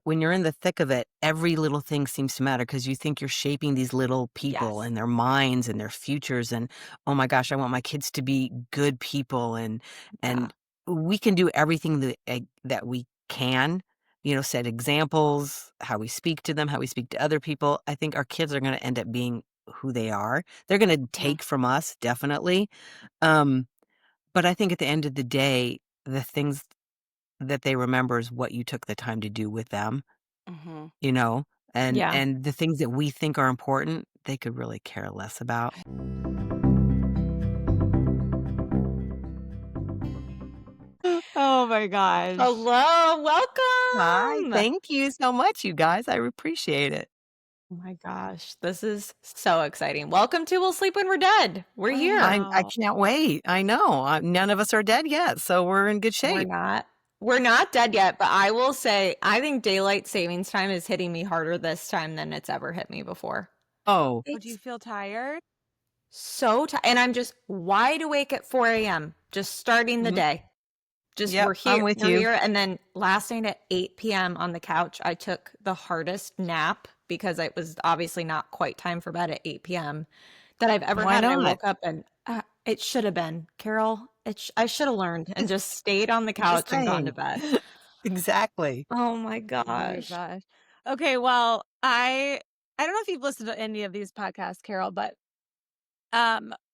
when you're in the thick of it, every little thing seems to matter because you think you're shaping these little people Yes. and their minds and their futures. And oh my gosh, I want my kids to be good people. Yeah. And we can do everything that we can. Set examples, how we speak to them, how we speak to other people. I think our kids are going to end up being who they are. They're going to Mhm. take from us, definitely. Um, but I think at the end of the day, the things that they remember is what you took the time to do with them, Mhm. you know? And Yeah. and the things that we think are important, they could really care less about. Oh my gosh. Hello, Hi, welcome. thank you so much, you guys. I appreciate it. Oh my gosh, this is so exciting. Welcome to We'll Sleep When We're Dead. We're I here. I know. can't wait. I know. None of us are dead yet, so we're in good We're shape. not we're not dead yet, but I will say I think daylight savings time is hitting me harder this time than it's ever hit me before. Oh, Oh, do you It's feel tired? so tired, and I'm just wide awake at 4 a.m. just starting the mhm. day. Just Yep, I'm with we're you. here. And then last night at 8 p.m. on the couch, I took the hardest nap because it was obviously not quite time for bed at 8 p.m. that I've ever Why had. And I not? woke up and it should have been, Carol. I should have learned and just stayed on the Just couch and gone to saying. bed. Exactly. Oh my Oh my gosh. gosh. Okay, well, I don't know if you've listened to any of these podcasts, Carol, but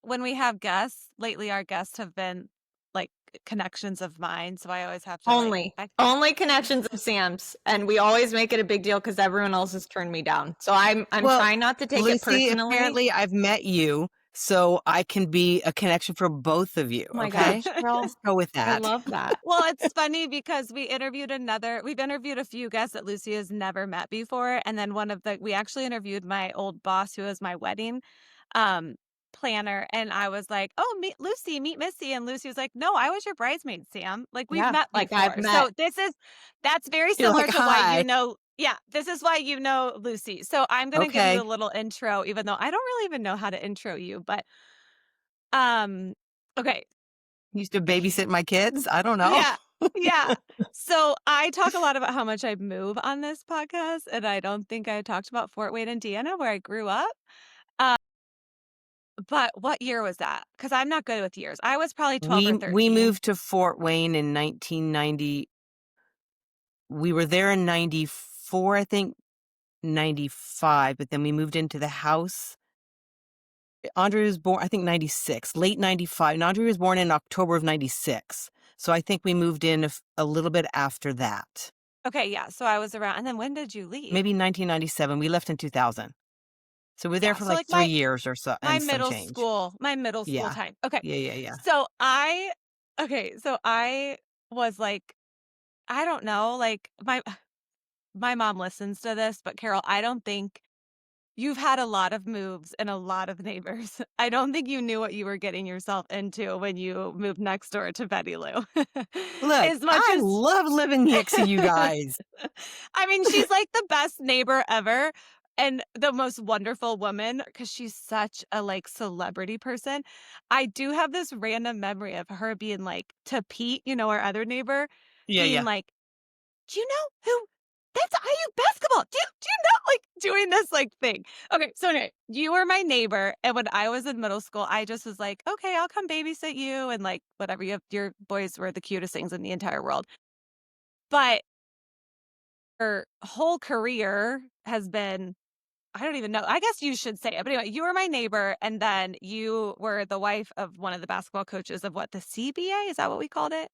when we have guests, lately our guests have been like connections of mine, so I always have to like Only connections of Sam's. And we always make it a big deal because everyone else has turned me down. So I'm Well, trying not to take it Lucy, personally. apparently I've met you, so I can be a connection for both of you, Oh my okay? gosh, Carol. Let's go with I that. love that. Well, it's funny because we've interviewed a few guests that Lucy has never met before. And then we actually interviewed my old boss who was my wedding um, planner. And I was like, oh, meet Lucy, meet Missy. And Lucy was like, no, I was your bridesmaid, Sam. Like we've Yeah, met like I've before. So met. that's very You're similar like, to why "Hi." yeah, this is why you know Lucy. So I'm going to give you a Okay. little intro, even though I don't really even know how to intro you, but, um, okay. Used to babysit my kids? I don't know. Yeah. Yeah. So I talk a lot about how much I move on this podcast, and I don't think I talked about Fort Wayne, Indiana, where I grew up. Uh, but what year was that? Because I'm not good with years. I was probably 12 or We 13. moved to Fort Wayne in 1990. We were there in 94, I think, 95, but then we moved into the house. Andre was born, I think, 96, late 95. And Andre was born in October of 96. So I think we moved in a little bit after that. Okay, yeah. So I was around. And then when did you leave? Maybe 1997. We left in 2000. So we were there Yeah. for So like like 3 years or so and some change. my middle school Yeah. time. Okay. Yeah, yeah, yeah. So I was like, I don't know, like my mom listens to this, but Carol, I don't think you've had a lot of moves and a lot of neighbors. I don't think you knew what you were getting yourself into when you moved next door to Betty Lou. Look, As much I as love living next to you guys. I mean, she's like the best neighbor ever and the most wonderful woman because she's such a like celebrity person. I do have this random memory of her being like to Pete, our other neighbor, Yeah, being yeah. like, do you know who that's IU basketball? Do you know like doing this like thing? Okay, so anyway, you were my neighbor, and when I was in middle school, I just was like, okay, I'll come babysit you, and like whatever. Your boys were the cutest things in the entire world. But her whole career has been I don't even know. I guess you should say it. But anyway, you were my neighbor, and then you were the wife of one of the basketball coaches of what, the CBA? Is that what we called it?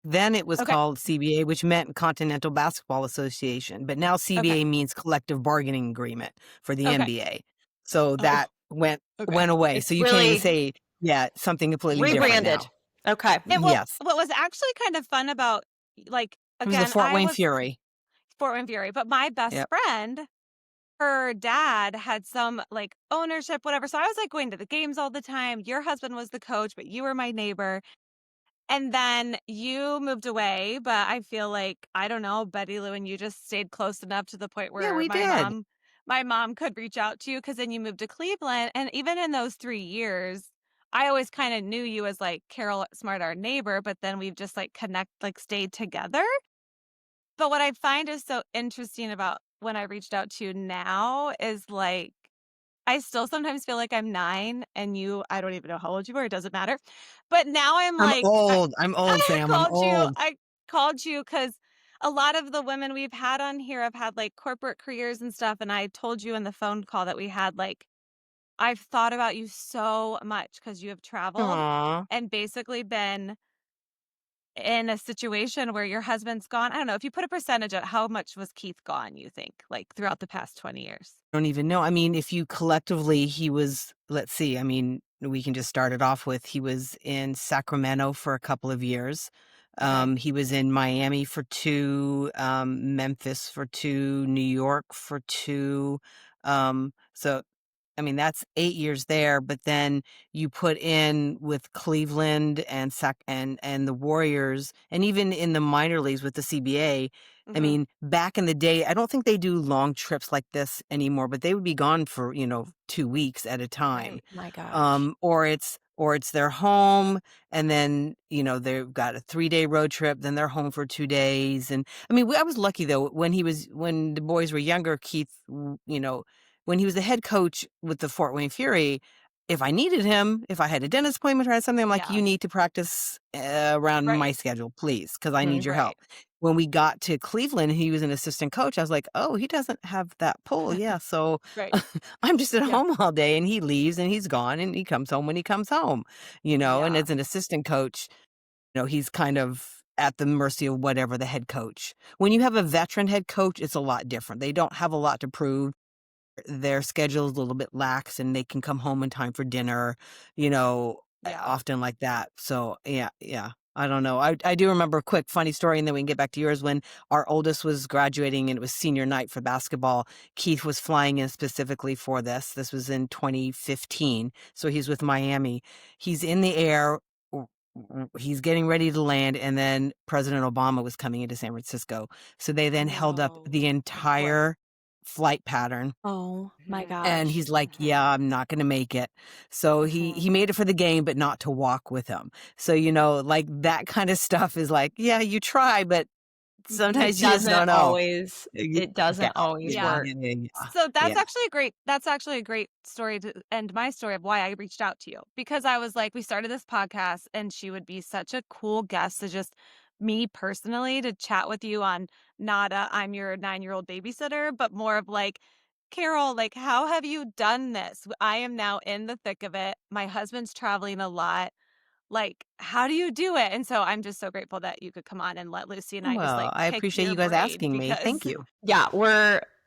Then it was Okay. called CBA, which meant Continental Basketball Association, but now Okay. CBA means collective bargaining agreement for the Okay. NBA. So Oh, that went okay. away. So It's you can't even really say, yeah, something completely different rebranded. now. Okay. And what Yes. what was actually kind of fun about, like, It was the again, Fort I Wayne was Fury. Fort Wayne Fury, but my best Yep. friend, her dad had some like ownership, whatever. So I was like going to the games all the time. Your husband was the coach, but you were my neighbor. And then you moved away, but I feel like, I don't know, Betty Lou and you just stayed close enough to the point Yeah, where we did. my mom could reach out to you because then you moved to Cleveland. And even in those 3 years, I always kind of knew you as like Carol Smart, our neighbor, but then we've just like stayed together. But what I find is so interesting about when I reached out to you now is, like, I still sometimes feel like I'm 9 and I don't even know how old you were, it doesn't matter. But now I'm I'm like, old. I'm old, I Sam. I'm called you old. I called you because a lot of the women we've had on here have had, like, corporate careers and stuff, and I told you in the phone call that we had, like, I've thought about you so much because you have traveled Aw. and basically been in a situation where your husband's gone. I don't know, if you put a percentage at how much was Keith gone, you think, like, throughout the past 20 years? Don't even know. I mean, if you collectively, he was, let's see, I mean, we can just start it off with he was in Sacramento for a couple of years. Okay. He was in Miami for 2, Memphis for 2, New York for 2. So I mean, that's 8 years there, but then you put in with Cleveland and the Warriors, and even in the minor leagues with the CBA. I Mhm. mean, back in the day, I don't think they do long trips like this anymore, but they would be gone for, 2 weeks at a time. Right. My gosh. Or it's their home, and then, they've got a 3-day road trip, then they're home for 2 days. And I mean, I was lucky though when the boys were younger, Keith, when he was the head coach with the Fort Wayne Fury, if I needed him, if I had a dentist appointment or had something, I'm like, Yeah. you need to practice around my Right. schedule, please, because I need Mhm. your help. Right. When we got to Cleveland, he was an assistant coach. I was like, oh, he doesn't have that pull. Yeah. So Right. I'm just at Yeah. home all day, and he leaves and he's gone and he comes home when he comes home, and Yeah. as an assistant coach, he's kind of at the mercy of whatever the head coach. When you have a veteran head coach, it's a lot different. They don't have a lot to prove. Their schedule is a little bit lax and they can come home in time for dinner, Yeah. often like that. So yeah, yeah. I don't know. I do remember a quick funny story, and then we can get back to yours. When our oldest was graduating and it was senior night for basketball, Keith was flying in specifically for this. This was in 2015. So he's with Miami. He's in the air. He's getting ready to land, and then President Obama was coming into San Francisco. So they then held up No. the Of course. entire flight pattern, Oh my Mhm. and gosh. he's like, Mhm. "Yeah, I'm not gonna make it." So Mhm. he made it for the game, but not to walk with him. So, like, that kind of stuff is like, yeah, you try, but Mhm. sometimes you just don't know. Y It Yeah, doesn't always yeah, Yeah. work. yeah, yeah, yeah, So yeah. that's actually a great story to end my story of why I reached out to you, because I was like, we started this podcast and she would be such a cool guest to just me personally to chat with you on, not a I'm your 9-year-old babysitter, but more of like, Carol, like, how have you done this? I am now in the thick of it. My husband's traveling a lot. Like, how do you do it? And so I'm just so grateful that you could come on and let Lucy and I just Well, like I pick appreciate your you guys brain asking me. because Thank you. Yeah,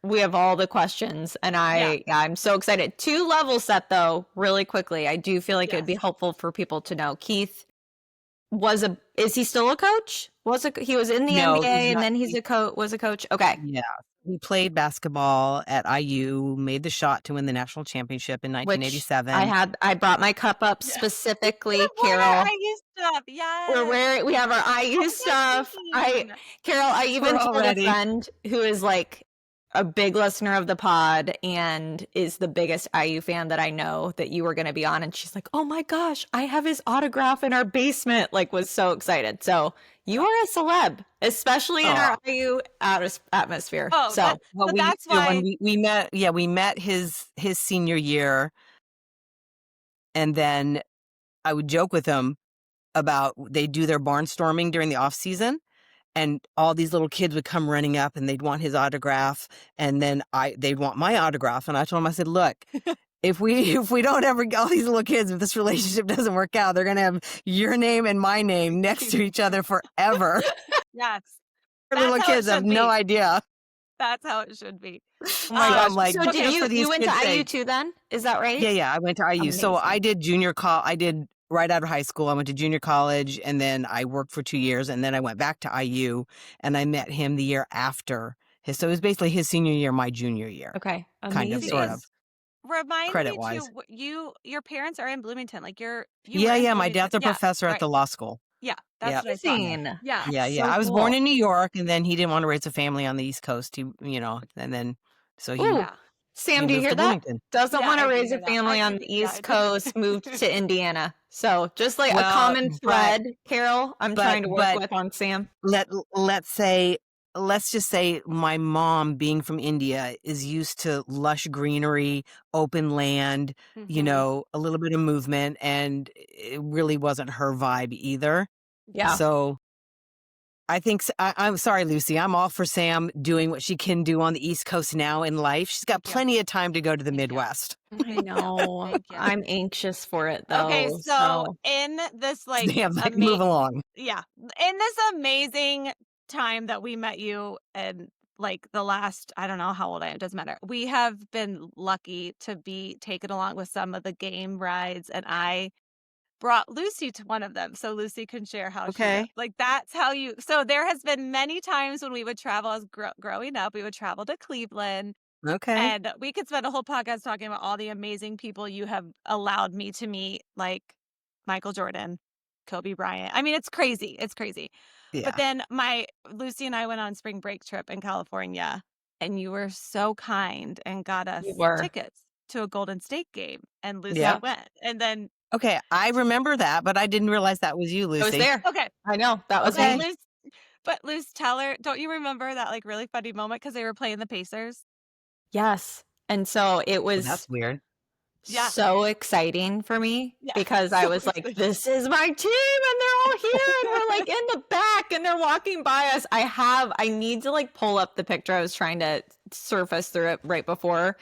we have all the questions, and yeah, I'm so excited. To level set though, really quickly, I do feel like it'd be yes. helpful for people to know Keith is he still a coach? He was in the No, he's NBA and not. then was a coach. Okay. Yeah. He played basketball at IU, made the shot to win the national championship in Which 1987. I brought my cup up Yeah. We could specifically, have worn our Carol. IU stuff. Yes. We have our What IU was I stuff. thinking? Carol, I We're even all told a ready. friend who is like a big listener of the pod and is the biggest IU fan that I know that you were going to be on. And she's like, oh my gosh, I have his autograph in our basement. Like, was so excited. So you Yeah. are a celeb, especially in Oh, our IU atmosphere. Oh, So well, but we that's when why. we met, yeah, we met his senior year, and then I would joke with him about they do their barnstorming during the off season, and all these little kids would come running up and they'd want his autograph, and then they'd want my autograph, and I told him, I said, look, if we don't ever get all these little kids, if this relationship doesn't work out, they're gonna have your name and my name next to each other forever. Yes. The That's little how it kids have should no be. idea. That's how it should be. oh my So gosh. I'm like, So did Okay. just for you these went to kids' IU sake. too then? Is that right? Yeah, yeah, I went to IU. So I Amazing. did I did right out of high school. I went to junior college, and then I worked for 2 years, and then I went back to IU, and I met him the year after so it was basically his senior year, my junior year, Okay. kind of, sort See, of, Amazing. remind me too, credit-wise. your parents are in Bloomington. Like you were Yeah, in yeah, my Bloomington. dad's a Yeah. professor at Right. the law school. Yeah. That's Yeah, what I thought. yeah, Amazing. Yeah. yeah, That's yeah. so I was born cool. in New York, and then he didn't wanna raise a family on the East Coast. And then so Ooh, Yeah. he Sam, do you moved hear to that? Bloomington. Doesn't Yeah, want to I do raise a hear that. I family on do. the Yeah, I East do. Coast, moved to Indiana. So just like a Well, common but thread, Carol, I'm but trying to work but with on Sam. let's say let's just say my mom, being from India, is used to lush greenery, open land, Mhm. a little bit of movement, and it really wasn't her vibe either. Yeah. So I think I'm sorry, Lucy. I'm all for Sam doing what she can do on the East Coast now in life. She's got Thank you. plenty of time to go to the Thank you. Midwest. I Thank you. know. Thank you. I'm anxious for it Okay, though. so So in this Sam, like, move along. yeah, in this amazing time that we met you and like the last, I don't know how old I am, doesn't matter. We have been lucky to be taken along with some of the game rides, and I brought Lucy to one of them so Lucy can share how she feels. Okay. Like that's how you. So there has been many times when we would travel as growing up. We would travel to Cleveland, Okay. and we could spend a whole podcast talking about all the amazing people you have allowed me to meet, like Michael Jordan, Kobe Bryant. I mean, it's crazy. It's crazy. But Yeah. then my Lucy and I went on spring break trip in California, and you were so kind and got you us were. tickets to a Golden State game, and Lucy Yep. Yep. went. And then Okay. I remember that, but I didn't realize that was you, I was Lucy. there. okay, I know. That was okay, Okay. me. Luce, but Luce, tell her, don't you remember that like really funny moment because they were playing the Pacers? Yes. And so it Oh, that's was weird. Yeah, so exciting for me yeah, because I so was like, excited. this is my team and they're all here and we're like in the back and they're walking by us. I need to like pull up the picture. I was trying to surface through it right before,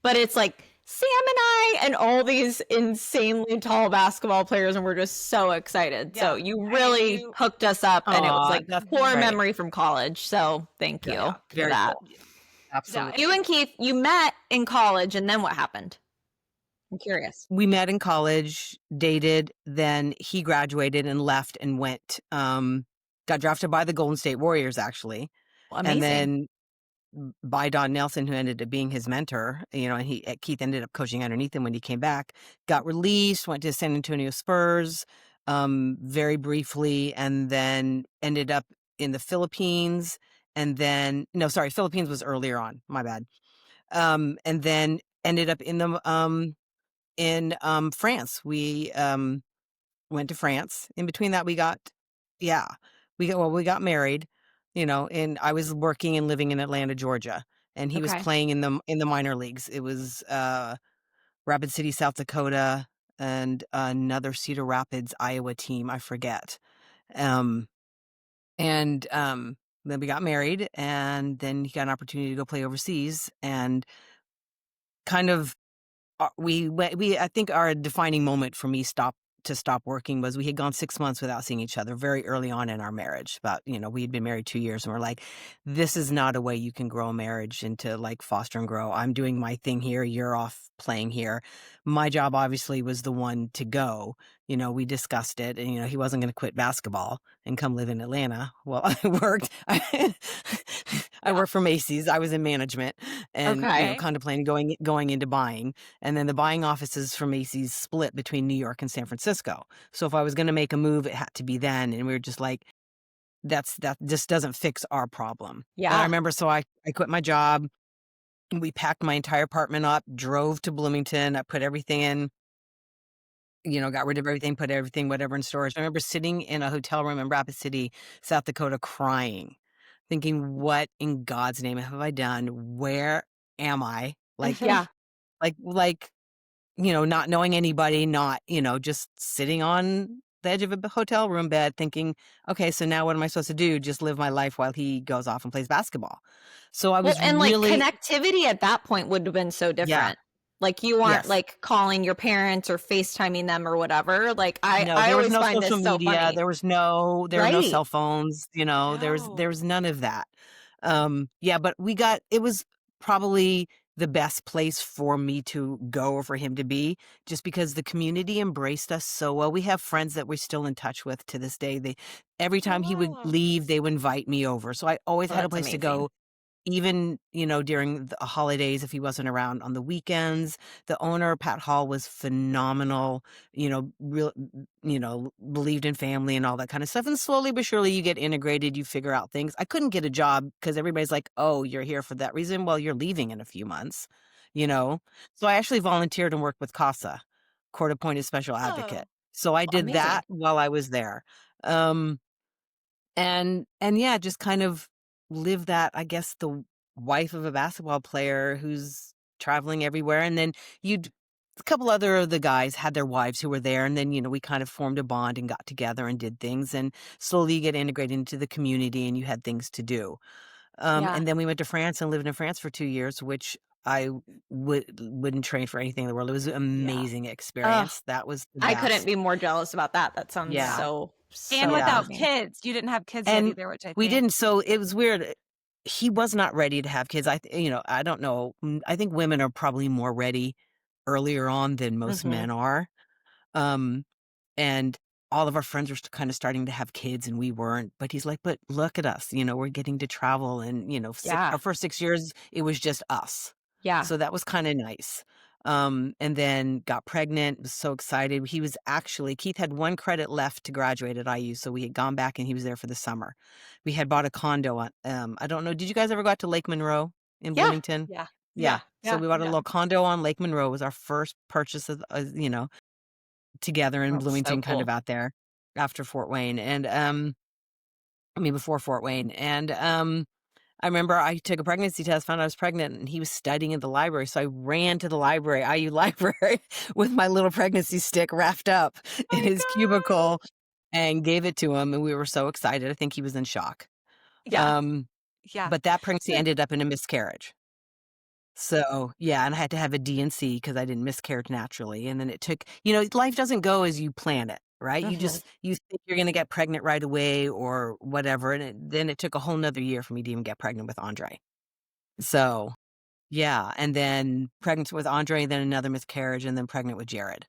but it's like Sam and I and all these insanely tall basketball players and we're just so excited. So Yeah, you and really you, hooked us up and it was Aw, like that's core mhm, great. memory from college. So thank Yeah. you yeah, for Very that. cool. yeah, Absolutely. You and Keith, you met in college and then what happened? I'm curious. We met in college, dated, then he graduated and left and went, got drafted by the Golden State Warriors, actually. And Amazing. then by Don Nelson, who ended up being his mentor, and Keith ended up coaching underneath him when he came back, got released, went to San Antonio Spurs, very briefly, and then ended up in the Philippines. And then, no, sorry, Philippines was earlier on, my bad. And then ended up in France. We went to France. In between that, yeah, we got married, and I was working and living in Atlanta, Georgia, and he was Okay. playing in the minor leagues. It was Rapid City, South Dakota, and another Cedar Rapids, Iowa team. I forget. Um, and then we got married, and then he got an opportunity to go play overseas, and kind of we I think our defining moment for me stop working was we had gone 6 months without seeing each other very early on in our marriage. About, we had been married 2 years, and we're like, this is not a way you can grow a marriage into, like, foster and grow. I'm doing my thing here, you're off playing here. My job obviously was the one to go. We discussed it, and he wasn't going to quit basketball and come live in Atlanta. Well, I worked. I yeah, worked for Macy's. I was in management, and Okay. okay, contemplating going into buying. And then the buying offices for Macy's split between New York and San Francisco. So if I was going to make a move, it had to be then. And we were just like, that just doesn't fix our problem. And I Yeah. remember, so I quit my job. We packed my entire apartment up, drove to Bloomington. I put everything in, got rid of everything, put everything, whatever, in storage. I remember sitting in a hotel room in Rapid City, South Dakota, crying, thinking, what in God's name have I done? Where am I? Like, Yeah. like, not knowing anybody, not, just sitting on the edge of a hotel room bed thinking, okay, so now what am I supposed to do? Just live my life while he goes off and plays basketball. So I Well, was and like really, connectivity at that point would have been so yeah, different. Like you aren't yes. like calling your parents or FaceTiming them or whatever. Like I No, I there was always no find social this so media. funny. There were no Right. cell phones, there was no, none of that. Yeah, but it was probably the best place for me to go or for him to be, just because the community embraced us so well. We have friends that we're still in touch with to this day. Every time he would oh, leave, they would invite me over. So I always Oh, had a that's place to amazing. go, even, during the holidays, if he wasn't around on the weekends. The owner, Pat Hall, was phenomenal, real, believed in family and all that kind of stuff. And slowly but surely you get integrated, you figure out things. I couldn't get a job because everybody's like, oh, you're here for that reason. Well, you're leaving in a few months, you know? So I actually volunteered and worked with CASA, Court Appointed Special Advocate. oh, So I did Amazing. that while I was there. Um, and yeah, just kind of live that, I guess, the wife of a basketball player who's traveling everywhere. And then you'd a couple other of the guys had their wives who were there, and then, we kind of formed a bond and got together and did things, and slowly you get integrated into the community and you had things to do. Yeah. And then we went to France and lived in France for 2 years, which I wouldn't trade for anything in the world. It was an Yeah. amazing experience. That was the I couldn't best. be more jealous about that. That sounds Yeah. so, And so Yeah. without amazing. kids. You didn't have kids yet And either, which I we think didn't, so it was weird. He was not ready to have kids. I don't know. I think women are probably more ready earlier on than most Mhm. men are. Um, and all of our friends were kind of starting to have kids and we weren't. But he's like, but look at us, we're getting to travel. And, Yeah. our first 6 years, it was just us. Yeah. So that was kind of nice. And then got pregnant, was so excited. Keith had one credit left to graduate at IU. So we had gone back and he was there for the summer. We had bought a condo on, I don't know, did you guys ever go out to Lake Monroe in Yeah. Bloomington? yeah. Yeah. Yeah. So Yeah. we bought a Yeah. little condo on Lake Monroe. It was our first purchase of, together in That's so Bloomington, kind of cool. out there after Fort Wayne. And, before Fort Wayne. And, I remember I took a pregnancy test, found out I was pregnant, and he was studying in the library. So I ran to the library, IU library, with my little pregnancy stick wrapped up Oh in my his god. cubicle and gave it to him. And we were so excited. I think he was in shock. Yeah. Um, Yeah. but that pregnancy So ended up in a miscarriage. So, yeah, and I had to have a D&C because I didn't miscarriage naturally. And then it took, life doesn't go as you plan it, right? Mhm. You think you're going to get pregnant right away or whatever. And then it took a whole nother year for me to even get pregnant with Andre. So, yeah. And then pregnant with Andre, then another miscarriage, and then pregnant with Jared.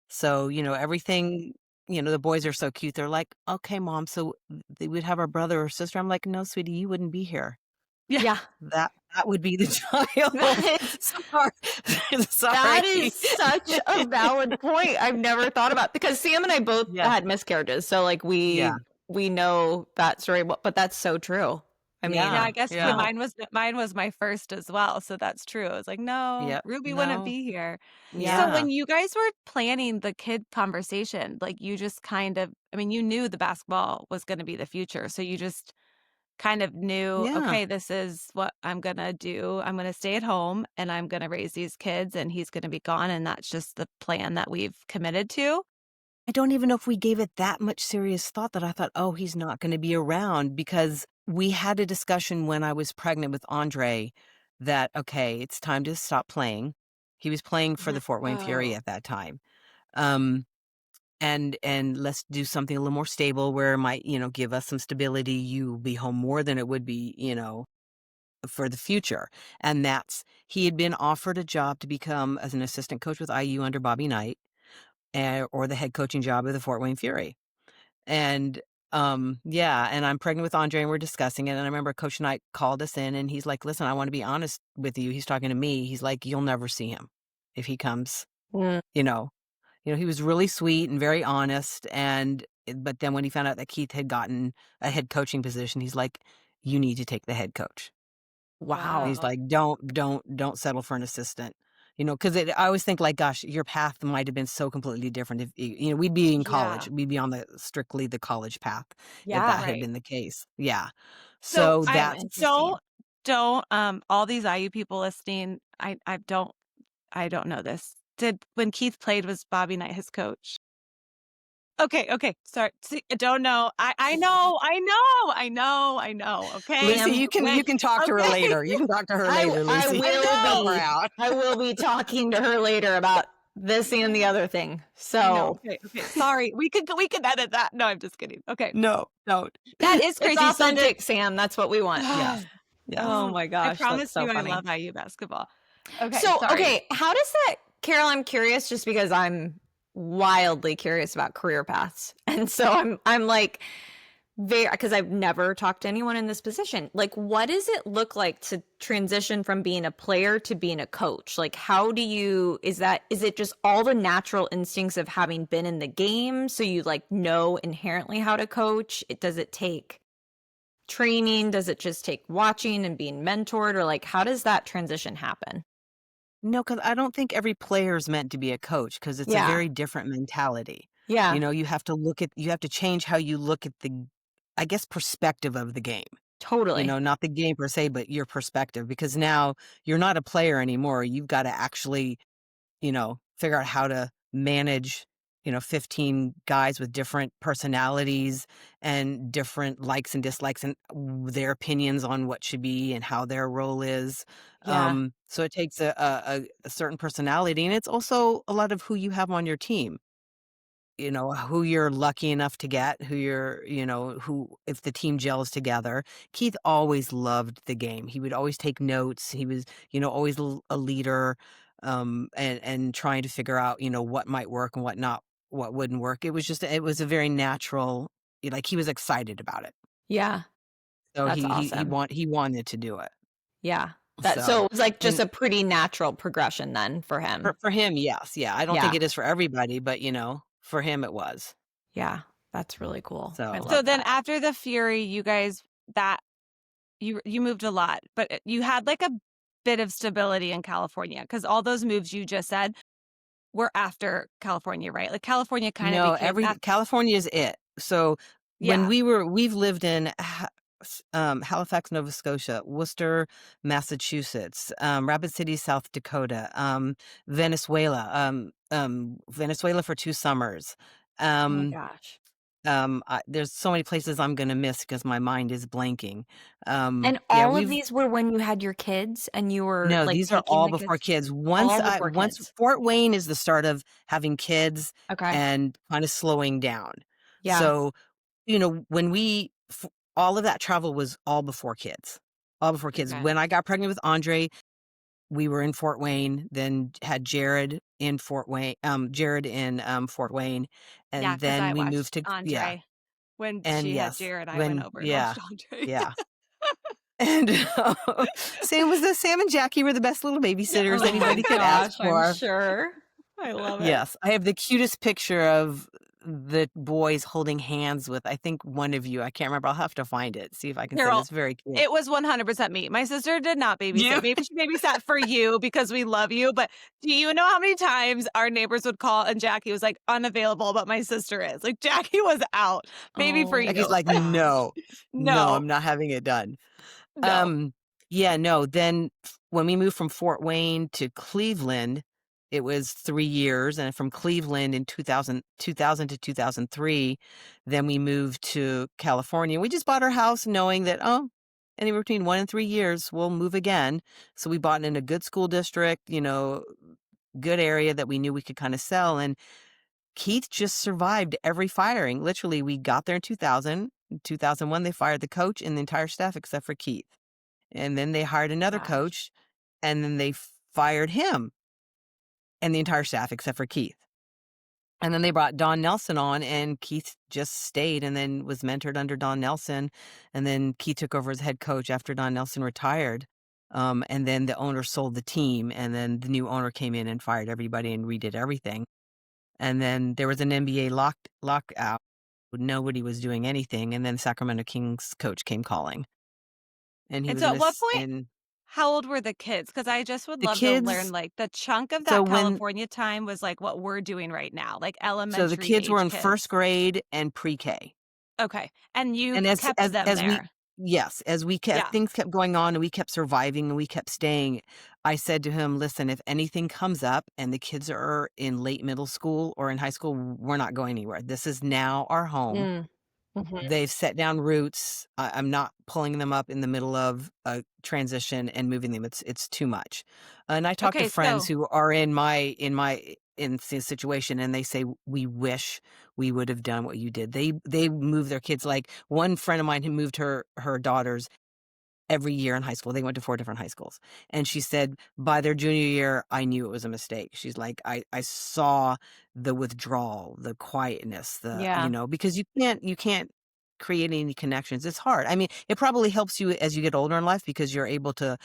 So, everything, the boys are so cute. They're like, okay, mom. So they would have our brother or sister. I'm like, no, sweetie, you wouldn't be here. yeah. Yeah. That would be the child. That is Sorry. that Sorry. is such a valid point. I've never thought about because Sam and I both Yeah, had miscarriages. So like yeah, we know that story, but that's so true. I Yeah, yeah, mean, I guess too. yeah, wow. Mine was my first as well, so that's true. I was like, "No, yep, Ruby wouldn't no, be here." So Yeah. yeah. when you guys were planning the kid conversation, like, you just kind of I mean, you knew the basketball was gonna be the future, so you just kind of knew, Yeah. "Okay, this is what I'm gonna do. I'm gonna stay at home, and I'm gonna raise these kids, and he's gonna be gone, and that's just the plan that we've committed to." I don't even know if we gave it that much serious thought that I thought, "Oh, he's not gonna be around," because we had a discussion when I was pregnant with Andre that, okay, it's time to stop playing. He was playing for the Mhm. Fort Wayne Fury Oh. at that time. Um, and let's do something a little more stable where it might, give us some stability. You be home more than it would be, for the future. And he had been offered a job to become as an assistant coach with IU under Bobby Knight, or the head coaching job of the Fort Wayne Fury. And yeah, and I'm pregnant with Andre and we're discussing it. And I remember Coach Knight called us in and he's like, listen, I want to be honest with you. He's talking to me. He's like, you'll never see him if he comes, Mm. you know. He was really sweet and very honest. But then when he found out that Keith had gotten a head coaching position, he's like, you need to take the head coach. Wow. He's Wow. like, don't settle for an assistant." Because I always think like, gosh, your path might have been so completely different if, we'd be in college. Yeah. We'd be on strictly the college path if Yeah. that had Right. been the case. Yeah. So, So So I interesting. don't, all these IU people listening, I don't know this. Did when Keith played, was Bobby Knight his coach? Okay, okay, sorry. See, I don't know. I know, okay? Lucy, Sam, you Wait, can talk to her okay. later. You can talk to her I later, I Lucy. I will Help her know. be out. I will be talking to her later about this and the other thing. I know, So okay, okay, sorry. We could edit that. No, I'm just kidding. Okay. No, don't. That is it's crazy. So did authentic, Sam. That's what we want. Yes. Yes. Oh Oh, my I gosh, that's promise so you I funny. love IU basketball. Okay, So, sorry. okay, how does that, Carol? I'm curious just because I'm wildly curious about career paths. And so I'm like very because I've never talked to anyone in this position. Like, what does it look like to transition from being a player to being a coach? Like, how do you is it just all the natural instincts of having been in the game so you like know inherently how to coach? Does it take training? Does it just take watching and being mentored? Or like how does that transition happen? No, because I don't think every player is meant to be a coach because it's a Yeah. very different mentality. Yeah. You have to change how you look at the, I guess, perspective of the game. Totally. not the game per se, but your perspective, because now you're not a player anymore. You've got to actually, figure out how to manage, 15 guys with different personalities and different likes and dislikes and their opinions on what should be and how their role is. Yeah. So it takes a certain personality, and it's also a lot of who you have on your team. Who you're lucky enough to get, who you're, who, if the team gels together. Keith always loved the game. He would always take notes. He was, always a leader, and trying to figure out, what might work and what not, what wouldn't work. It was a very natural, like he was excited about it. Yeah. So That's he awesome. he wanted to do it. Yeah. So So, it was like just and a pretty natural progression then for for, him. for him, yes. Yeah. I don't think Yeah. it is for everybody, but for him it was. Yeah. That's really cool. I So So love then that. after the Fury, you guys that you moved a lot, but you had like a bit of stability in California because all those moves you just said were after California, right? Like California kind of No, became that. California is it. So when Yeah. we've lived in Halifax, Nova Scotia, Worcester, Massachusetts, Rapid City, South Dakota, Venezuela, Venezuela for 2 summers. Oh my Um, gosh. there's so many places I'm gonna miss because my mind is blanking. And Yeah, all of we've these were when you had your kids and you were no, like these are taking all the before kids kids. all before Once kids. Fort Wayne is the start of having kids Okay. and kind of slowing down. Yeah. So when all of that travel was all before kids. All before kids. Okay. When I got pregnant with Andre, we were in Fort Wayne, then had Jared in Fort Wayne, Yeah, and because then I we moved watched to yeah, Andre when and she had yes, Jared. I went when over and yeah, watched Andre. yeah. And Sam and Jackie were the best little Yeah. babysitters Oh my anybody could ask gosh, I'm for. sure. I love it. Yes, I have the cutest picture of the boys holding hands with, I think, one of you. I can't remember. I'll have to find it, see if I can send it. Carol, It's very cute. it was 100% me. My sister did not You? babysit. Maybe she babysat for you because we love you. But do you know how many times our neighbors would call and Jackie was like unavailable, but my sister is? Like Jackie was out. Maybe for Oh Jackie's you. like, gosh. no, No, I'm not having it done. no. Um, yeah, no, then when we moved from Fort Wayne to Cleveland, it was 3 years, and from Cleveland in 2000 to 2003, then we moved to California. We just bought our house knowing that, anywhere between 1 and 3 years, we'll move again. So we bought in a good school district, good area that we knew we could kinda sell, and Keith just survived every firing. Literally, we got there in 2000. In 2001, they fired the coach and the entire staff except for Keith. And then they hired another Gosh. coach, and then they fired him and the entire staff except for Keith. And then they brought Don Nelson on, and Keith just stayed and then was mentored under Don Nelson. And then Keith took over as head coach after Don Nelson retired. And then the owner sold the team, and then the new owner came in and fired everybody and redid everything. And then there was an NBA lockout. Nobody was doing anything. And then Sacramento Kings coach came calling, and he And was so in at what this point, in how old were the kids? Because I just would the love to learn kids. like the chunk of So that when California time was like what we're doing right now, like so the elementary kids were age in first kids. grade and pre-K. Okay. And you And as kept as them as we there. yes, as we kept Yeah. things kept going on and we kept surviving and we kept staying, I said to him, "Listen, if anything comes up and the kids are in late middle school or in high school, we're not going anywhere. This is now our home. Mm. Mhm. They've set down roots. I'm not pulling them up in the middle of a transition and moving them. It's too much." And I talk to Okay. friends So who are in this situation, and they say, "We wish we would have done what you did." They move their kids. Like one friend of mine who moved her daughters every year in high school. They went to 4 different high schools. And she said, by their junior year, I knew it was a mistake. She's like, I saw the withdrawal, the quietness, Yeah. because you can't create any connections. It's hard. I mean, it probably helps you as you get older in life because you're able to,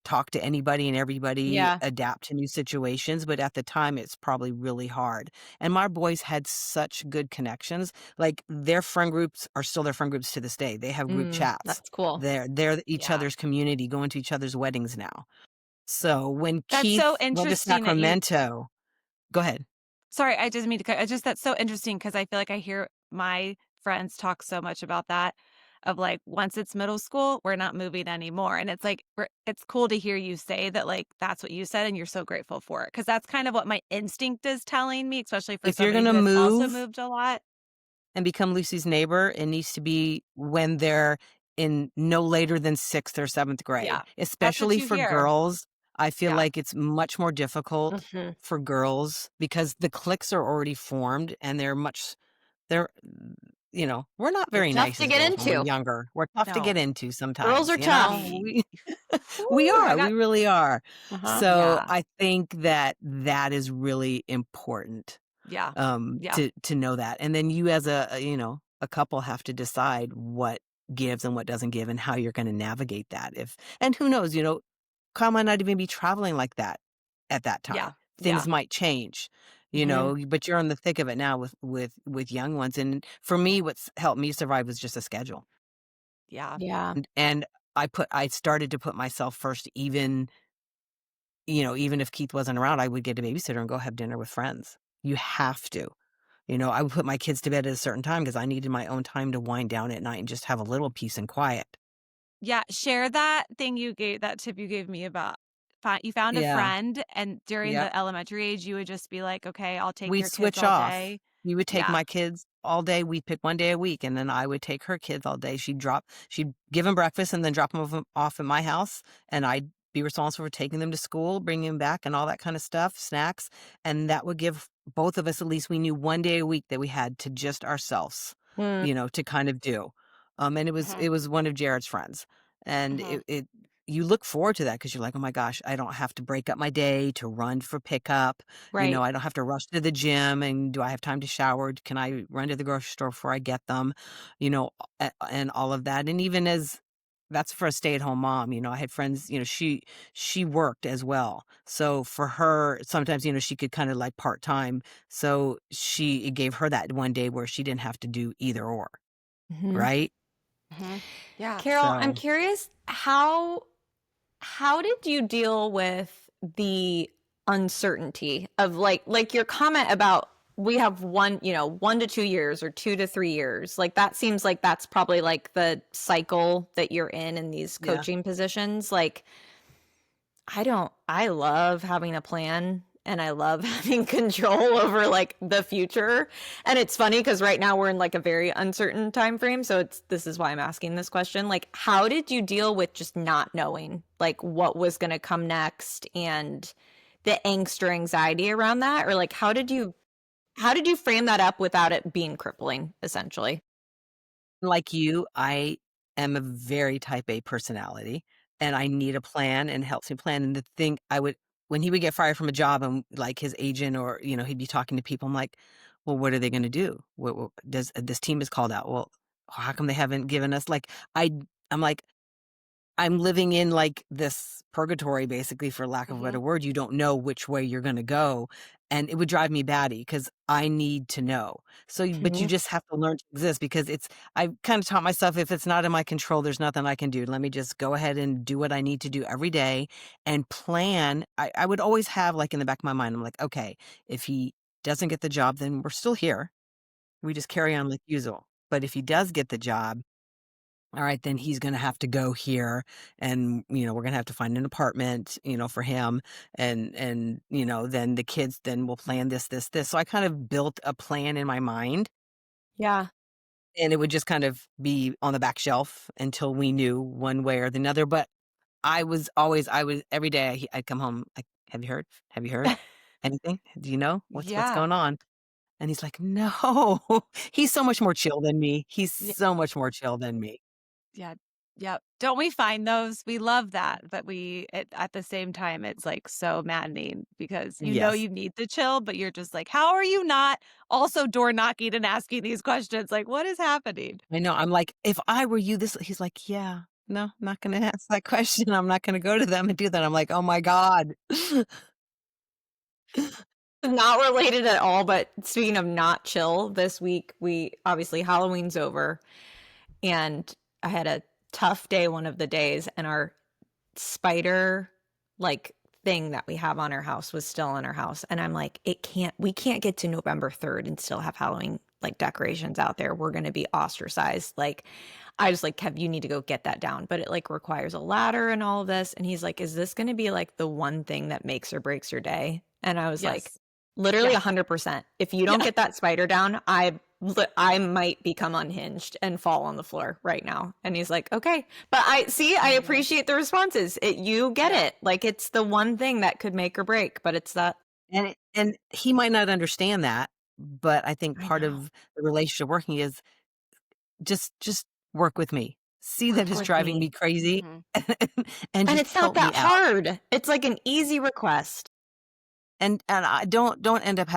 talk to anybody and everybody, Yeah. adapt to new situations. But at the time, it's probably really hard. And my boys had such good connections. Like their friend groups are still their friend groups to this day. They have group chats. That's cool. They're each yeah. other's community, going to each other's weddings now. So when That's so Keith went to interesting that you Sacramento, go ahead. sorry, I just mean to cut. I just that's so interesting because I feel like I hear my friends talk so much about that. of like, once it's middle school, we're not moving anymore. And it's like, it's cool to hear you say that, like, that's what you said and you're so grateful for it. Cause that's kind of what my instinct is telling me, especially for If you're somebody gonna who has also move moved a lot. and become Lucy's neighbor, it needs to be when they're in no later than 6th or 7th grade, Yeah. That's what especially you for hear. girls. I feel Yeah. like it's much more difficult Mhm. for girls because the cliques are already formed and they're we're not They're very tough nice to as get girls when we're into. younger. We're tough to get No. into Girls sometimes, are tough. we we Whew, I are, we got really are. Uh-huh. So, yeah. I think that that is really important, Yeah. Yeah. to know that, and then you as a couple have to decide what gives and what doesn't give and how you're gonna navigate that and who knows, Kyle might not even be traveling like that at that time. Yeah. Things Yeah. might change, Mhm. but you're in the thick of it now with young ones, and for me, what's helped me survive was just a schedule, Yeah. Yeah. and I started to put myself first even if Keith wasn't around, I would get a babysitter and go have dinner with friends. You have to. I would put my kids to bed at a certain time because I needed my own time to wind down at night and just have a little peace and quiet. Yeah, share that tip you gave me about you found a Yeah. friend, and during Yep. the elementary age, you would just be like, "Okay, I'll take We'd your kids switch all off. day." We would take Yeah. my kids all day. We'd pick one day a week, and then I would take her kids all day. She'd give them breakfast and then drop them off at my house, and I'd be responsible for taking them to school, bringing them back, and all that kind of stuff, snacks, and that would give both of us at least we knew one day a week that we had to just ourselves, Mm. to kind of do. And it was Mhm. it was one of Jared's friends, and Mhm. it you look forward to that because 'cause you're like, "Oh my gosh, I don't have to break up my day to run for pickup. Right. I don't have to rush to the gym, and do I have time to shower? Can I run to the grocery store before I get them?" And all of that. And even as that's for a stay-at-home mom, I had friends, she worked as well. So for her, sometimes, she could kind of like part-time. So it gave her that one day where she didn't have to do either or, Mhm. right? Mhm. Yeah. Carol, I'm So, curious, how did you deal with the uncertainty of like your comment about we have 1 to 2 years or 2 to 3 years? Like that seems like that's probably like the cycle that you're in these yeah. coaching positions. Like I love having a plan and I love having control over like the future. And it's funny because right now we're in like a very uncertain time frame. So this is why I'm asking this question. Like, how did you deal with just not knowing like what was gonna come next and the angst or anxiety around that? Or like how did you frame that up without it being crippling, essentially? Like you, I am a very type A personality, and I need a plan and helps me plan, and the thing I would when he would get fired from a job and, like, his agent or, he'd be talking to people, I'm like, "Well, what are they gonna do? What does this team is called out. Well, how come they haven't given us" like, I'm like, I'm living in, like, this purgatory, basically, for lack of a better Mhm. word. You don't know which way you're gonna go, and it would drive me batty because I need to know. But you Mhm. just have to learn to exist because I've kinda taught myself if it's not in my control, there's nothing I can do. Let me just go ahead and do what I need to do every day and plan. I would always have, like, in the back of my mind, I'm like, "Okay, if he doesn't get the job, then we're still here. We just carry on like usual. But if he does get the job, all right, then he's gonna have to go here and, we're gonna have to find an apartment, for him and, then the kids then will plan this, this, this. So I kind of built a plan in my mind Yeah. and it would just kind of be on the back shelf until we knew one way or the other. But I was every day I'd come home like, "Have you heard? Have you heard? Anything? Do you know? What's Yeah. going on?" And he's like, "No." He's so much more chill than me. He's Yeah. so much more chill than me. Yeah. Yep. Don't we find those? We love that, but at the same time, it's like so maddening because Yes. you need to chill, but you're just like, how are you not also door knocking and asking these questions? Like, what is happening? I know, I'm like, "If I were you, this" he's like, "Yeah, no, I'm not gonna ask that question, I'm not gonna go to them and do that." I'm like, "Oh my god." Not related at all, but speaking of not chill, this week we obviously Halloween's over and I had a tough day one of the days and our spider like thing that we have on our house was still on our house and I'm like we can't get to November 3rd and still have Halloween like decorations out there, we're going to be ostracized. Like, I just like, Kev, you need to go get that down. But it like requires a ladder and all of this. And he's like, is this going to be like the one thing that makes or breaks your day? And I was like, Yes. literally Yes. 100%. If you don't Yeah. get that spider down, I might become unhinged and fall on the floor right now. And he's like, okay. But I Mhm. appreciate the responses. You get Yeah. it. Like it's the one thing that could make or break, but it's that. And he might not understand that, but I think I part know. of the relationship working is just work with me. See that Work it's with driving me. me crazy Mhm. and And just it's not help me that out. hard. It's like an easy request. And I don't end up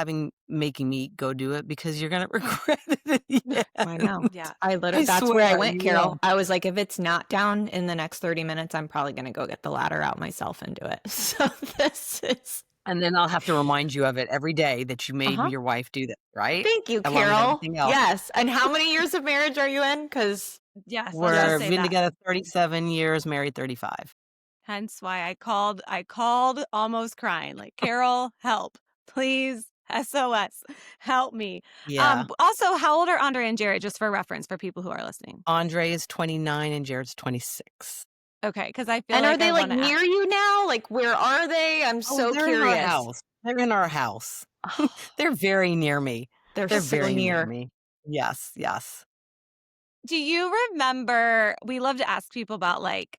making me go do it because you're gonna regret it in the I know. end. Yeah. I That's where I swear, went, you will. Carol. I was like, if it's not down in the next 30 minutes, I'm probably going to go get the ladder out myself and do it. So this is, And then I'll have to remind you of it every day that you made uh-huh. your wife do that, right? Thank you, Along with Carol. everything else. Yes. And how many years of marriage are you in? Because, Yes, let's just We're yes. say been that. together 37 years, married 35. Hence why I called almost crying, like, "Carol, help. Please, SOS, help me." Yeah. Also, how old are Andre and Jared, just for reference for people who are listening? Andre is 29 and Jared's 26. Okay, because I feel And are like I they like wanna near you now? Like, where are they? I'm Oh, so they're in our curious. house. They're in our house. Oh, They're very near me. they're They're so very near near. me. Yes, yes. Do you remember we love to ask people about, like,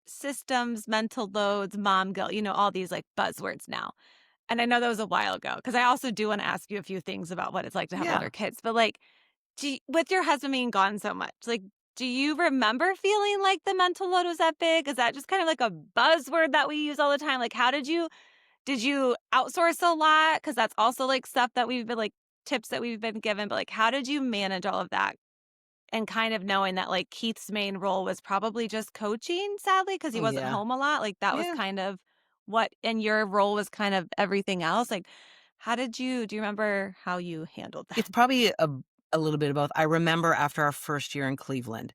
systems, mental loads, mom guilt, all these, like, buzzwords now. And I know that was a while ago because I also do wanna ask you a few things about what it's like to have Yeah. older kids, but, like, with your husband being gone so much, like, do you remember feeling like the mental load was that big? Is that just kind of like a buzzword that we use all the time? Like, how did you outsource a lot? Because that's also, like, stuff that we've been like, tips that we've been given, but, like, how did you manage all of that? And kind of knowing that, like, Keith's main role was probably just coaching, sadly, because he wasn't Yeah. home a lot, like, that was Yeah. kind of what and your role was kind of everything else, like, how did you do you remember how you handled that? It's probably a little bit of both. I remember after our first year in Cleveland,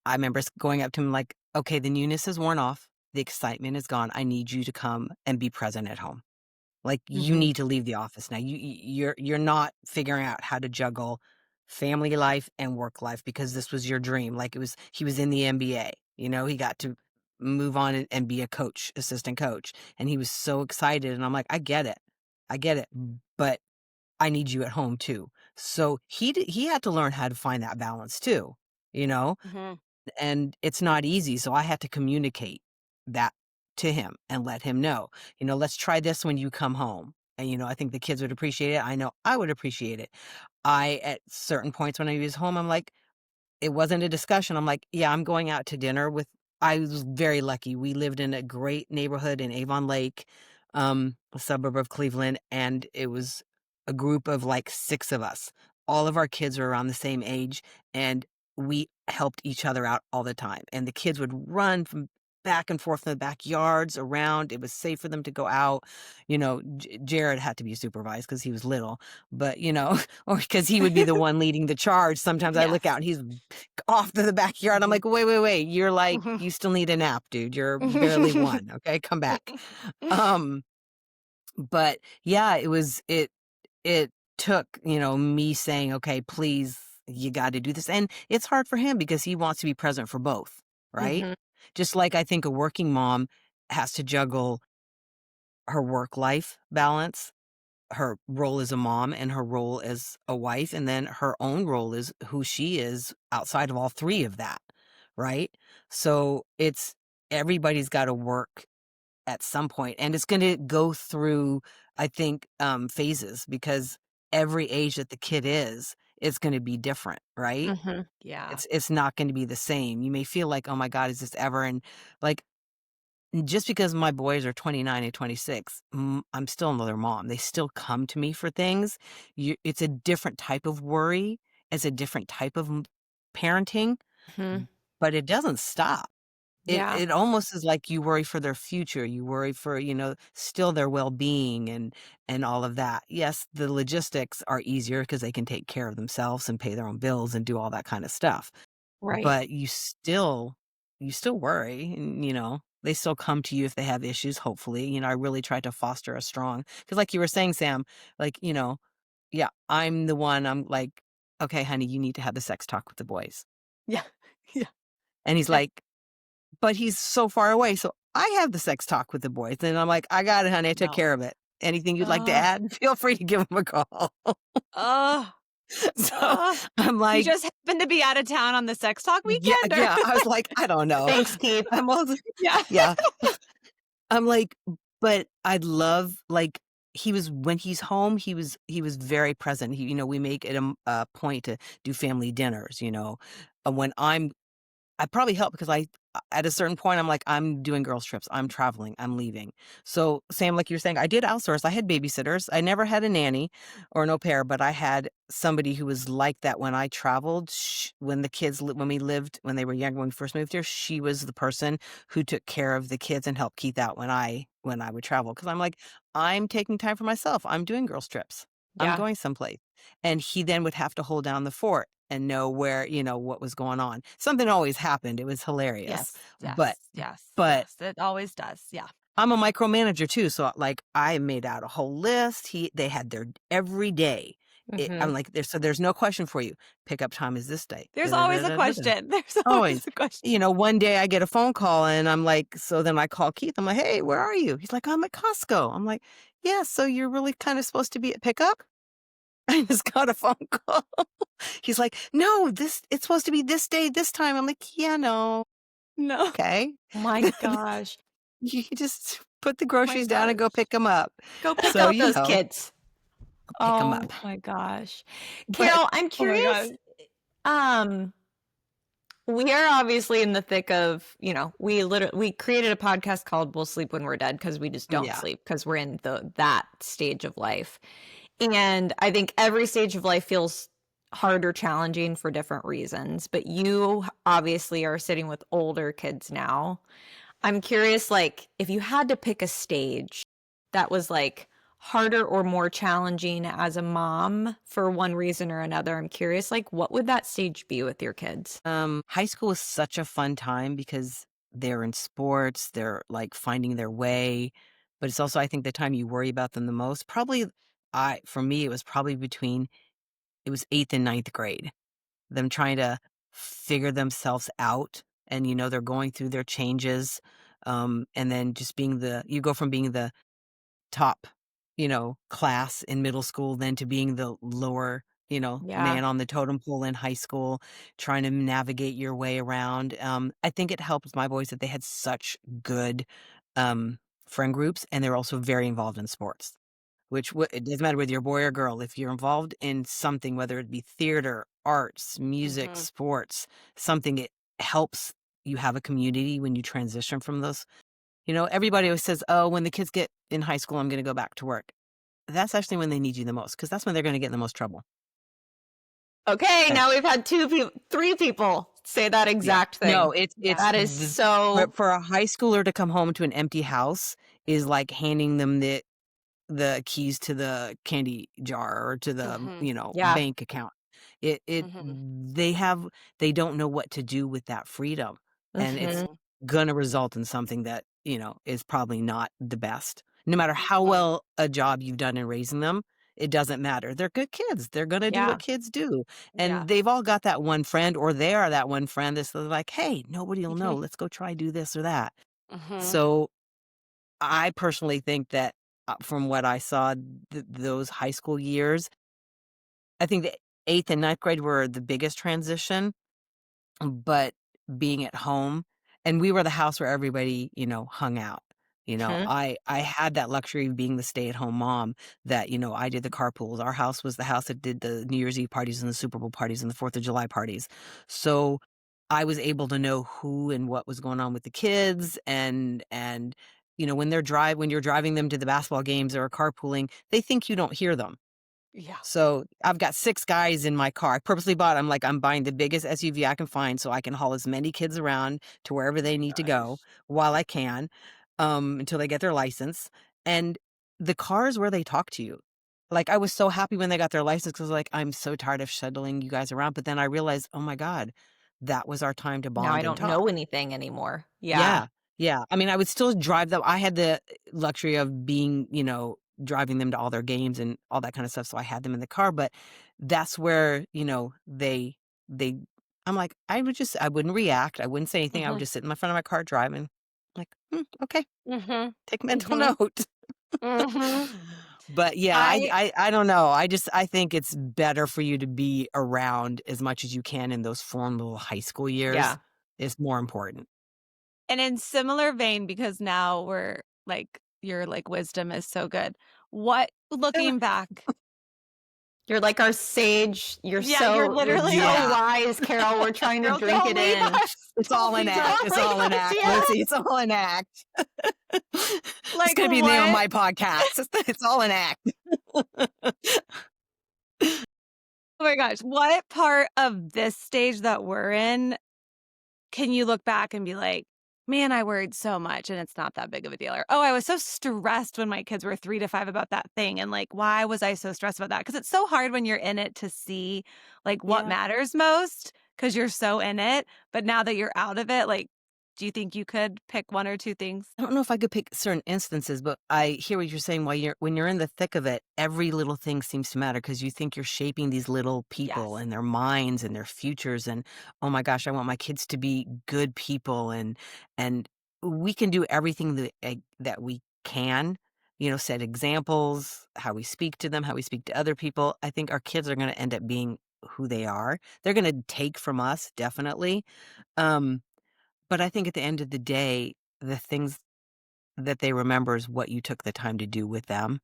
I remember going up to him like, "Okay, the newness is worn off. The excitement is gone. I need you to come and be present at home." Like, you Mhm, need to leave the office now. You're not figuring out how to juggle family life and work life because this was your dream. Like, he was in the NBA, he got to move on and be a coach, assistant coach, and he was so excited, and I'm like, "I get it. I get it, but I need you at home too." So he had to learn how to find that balance too, you know? mhm, And it's not easy, so I had to communicate that to him and let him know, "Let's try this when you come home." And, I think the kids would appreciate it. I know I would appreciate it. At certain points when he was home, I'm like, it wasn't a discussion. I'm like, "Yeah, I'm going out to dinner with." I was very lucky. We lived in a great neighborhood in Avon Lake, a suburb of Cleveland, and it was a group of, like, 6 of us. All of our kids were around the same age, and we helped each other out all the time, and the kids would run from back and forth in the backyards, around. It was safe for them to go out. Jared had to be supervised because he was little, but, or because he would be the one leading the charge. Sometimes I look out yes. and he's off to the backyard. I'm Mhm. like, "Wait, wait, wait. You're like, Mhm. you still need a nap, dude. You're barely 1, okay? Come back." Um, but yeah, it took, me saying, "Okay, please, you gotta do this." And it's hard for him because he wants to be present for both, right? Mhm. Just like I think a working mom has to juggle her work-life balance, her role as a mom and her role as a wife, and then her own role is who she is outside of all 3 of that, right? So, it's everybody's gotta work at some point, and it's gonna go through, I think, phases because every age that the kid is, it's gonna be different, right? Mhm. Yeah. It's not gonna be the same. You may feel like, "Oh my god, is this ever?" And, like, just because my boys are 29 and 26, I'm still another mom. They still come to me for things. It's a different type of worry. It's a different type of parenting, Mhm. but it doesn't stop. It Yeah. it almost is like you worry for their future. You worry for, still their well-being and all of that. Yes, the logistics are easier because they can take care of themselves and pay their own bills and do all that kind of stuff. Right. But you still worry and, they still come to you if they have issues, hopefully. I really try to foster a strong, because like you were saying, Sam, like, Yeah, I'm the one, I'm like, "Okay, honey, you need to have the sex talk with the boys." Yeah. Yeah. And he's Yeah. like, "But he's so far away." So I have the sex talk with the boys, and I'm like, "I got it, honey. I took No. care of it. Anything you'd like to Ugh. add, feel free to give him a call." Ugh. So Ugh. I'm You like, just happened to be out of town on the sex talk yeah, weekend, or yeah. I was like, "I don't know." Thanks, Keith. I'm all yeah. yeah. I'm like, but I'd love like he was when he's home, he was very present. We make it a point to do family dinners, when I probably help because at a certain point, I'm like, I'm doing girls trips. I'm traveling. I'm leaving. So, Sam, like you're saying, I did outsource. I had babysitters. I never had a nanny or an au pair, but I had somebody who was like that when I traveled. When the kids, when we lived, when they were younger, when we first moved here, she was the person who took care of the kids and helped Keith out when I would travel. Because I'm like, I'm taking time for myself. I'm doing girls trips. I'm Yeah. going someplace. And he then would have to hold down the fort and know where, what was going on. Something always happened. It was hilarious. Yes, But yes, yes, but yes. It always does. Yeah. I'm a micromanager too, so like I made out a whole list. They had their every day. I'm Mhm. like, there's no question for you. Pickup time is this day. Da, There's da, da, always a da, da, da. question. There's always Always. a question. One day I get a phone call and I'm like, so then I call Keith. I'm like, hey, where are you? He's like, I'm at Costco. I'm like, yeah, so you're really kind of supposed to be at pickup? I just got a phone call. He's like, "No, it's supposed to be this day, this time." I'm like, "Yeah, no, No. okay." Oh my gosh. You just put the Oh my groceries down and go gosh. pick them up. Go pick So, up those kids. pick them Oh up. my gosh. But Carol, I'm Oh my curious. god. Um, we are obviously in the thick of, we created a podcast called We'll Sleep When We're Dead because we just don't yeah. sleep because we're in that stage of life. And I think every stage of life feels hard or challenging for different reasons. But you obviously are sitting with older kids now. I'm curious, like, if you had to pick a stage that was like harder or more challenging as a mom for one reason or another, I'm curious, like, what would that stage be with your kids? High school was such a fun time because they're in sports, they're, like, finding their way, but it's also, I think, the time you worry about them the most. Probably for me, it was probably between it was 8th and ninth grade. Them trying to figure themselves out and, they're going through their changes, and then just you go from being the top, class in middle school then to being the lower, Yeah. man on the totem pole in high school, trying to navigate your way around. I think it helped my boys that they had such good, um, friend groups, and they're also very involved in sports. It doesn't matter whether you're a boy or girl, if you're involved in something, whether it be theater, arts, music, Mhm. sports, something, it helps you have a community when you transition from those. Everybody always says, "Oh, when the kids get in high school, I'm gonna go back to work." That's actually when they need you the most, because that's when they're gonna get in the most trouble. Okay, Eh, now we've had three people say that yeah. exact No, thing. Yeah. That is for a high schooler to come home to an empty house is like handing them the keys to the candy jar or to the, Mhm. yeah. bank account. It Mhm. they don't know what to do with that freedom, and it's Mhm. Mhm. gonna result in something that, is probably not the best. No matter how Mhm. well a job you've done in raising them, it doesn't matter. They're good kids. They're gonna do what Yeah. kids do, Yeah. and they've all got that one friend, or they are that one friend that's like, "Hey, nobody'll know. Let's go try do this or that." Mhm. So I personally think that, from what I saw, those high school years, I think the 8th and ninth grade were the biggest transition, but being at home, and we were the house where everybody, hung out. Mhm. I had that luxury of being the stay-at-home mom that, I did the carpools. Our house was the house that did the New Year's Eve parties and the Super Bowl parties and the 4th of July parties. So, I was able to know who and what was going on with the kids, and, when you're driving them to the basketball games or carpooling, they think you don't hear them. Yeah. So, I've got 6 guys in my car. I purposely I'm buying the biggest SUV I can find so I can haul as many kids around to wherever Oh they my need to go gosh. while I can, until they get their license, and the car is where they talk to you. Like, I was so happy when they got their license because like, "I'm so tired of shuttling you guys around," but then I realized, "Oh my god, that was our time to Now I bond and don't know talk." anything anymore. Yeah. Yeah, yeah. I mean, I would still drive them. I had the luxury of being, driving them to all their games and all that kind of stuff, so I had them in the car, but that's where, they I'm like, I wouldn't react, I wouldn't say anything, I would Mhm. just sit in the front of my car driving, like, "Hmm, okay, Mhm. take mental Mhm. note." Mhm. But, yeah, I I don't know, I think it's better for you to be around as much as you can in those formative high school years, Yeah. is more important. and in similar vein, because now we're like your like wisdom is so good. What looking back, You're like our sage. yeah, you're You're literally so like, Yeah. wise, Carol. We're trying to girl, drink don't it leave in. us. It's Don't all an leave act, us. it's Don't all leave an us, act, yeah. Lucy, it's all an act. It's Like gonna be the name of what? my podcast, it's all an act. Oh my gosh, what part of this stage that we're in can you look back and be like, "Man, I worried so much and it's not that big of a deal," or, "Oh, I was so stressed when my kids were 3 to 5 about that thing, and, like, why was I so stressed about that?" Because it's so hard when you're in it to see, like, what Yeah. matters most because 'cause you're so in it, but now that you're out of it, like, do you think you could pick 1 or 2 things? I don't know if I could pick certain instances, but I hear what you're saying. While when you're in the thick of it, every little thing seems to matter because you think you're shaping these little people Yes. and their minds and their futures. And oh my gosh, I want my kids to be good people, and we can do everything that we can. Set examples, how we speak to them, how we speak to other people. I think our kids are going to end up being who they are. They're going to take from us, definitely. Um, but I think at the end of the day, the things that they remember is what you took the time to do with them,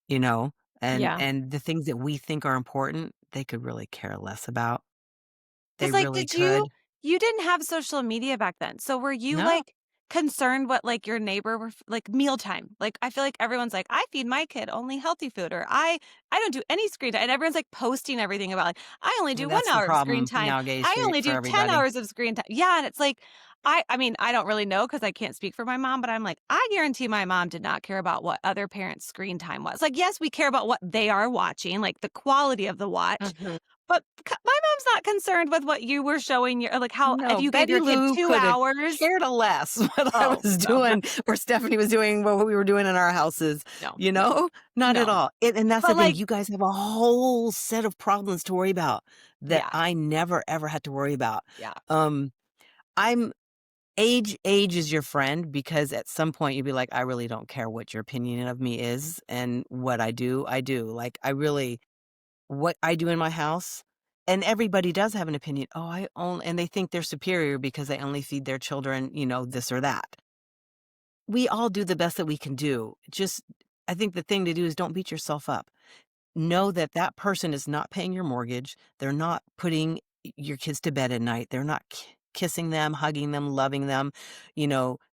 you know? And Yeah. and the things that we think are important, they could really care less about. They 'Cause, like, really did you could. you didn't have social media back then, so were you, No, like, concerned what, like, your neighbor were like, mealtime? Like, I feel like everyone's like, "I feed my kid only healthy food," or I don't do any screen time," and everyone's, like, posting everything about, like, "I only do 1 that's the hour of screen problem time. nowadays I for only for do 10 everybody. hours of screen time." Yeah, and it's like, I mean, I don't really know because I can't speak for my mom, but I'm like, I guarantee my mom did not care about what other parents' screen time was. Like, yes, we care about what they are watching, like, the quality of the watch, Mhm. but my mom's not concerned with what you were showing your like, how if No, you gave Betty your kid Lou 2 coulda hours. cared a less what I Oh, was no. doing or Stephanie was doing, what we were doing in our houses, No, you no, know? Not at no. all. And that's the But, thing, like you guys have a whole set of problems to worry about that yeah, I never, ever had to worry about. yeah. Um, I'm age is your friend because at some point you'd be like, "I really don't care what your opinion of me is, and what I do, I do." Like, I really what I do in my house, and everybody does have an opinion. "Oh, I only," and they think they're superior because they only feed their children, this or that. We all do the best that we can do. Just I think the thing to do is don't beat yourself up. Know that that person is not paying your mortgage. They're not putting your kids to bed at night. They're not kissing them, hugging them, loving them,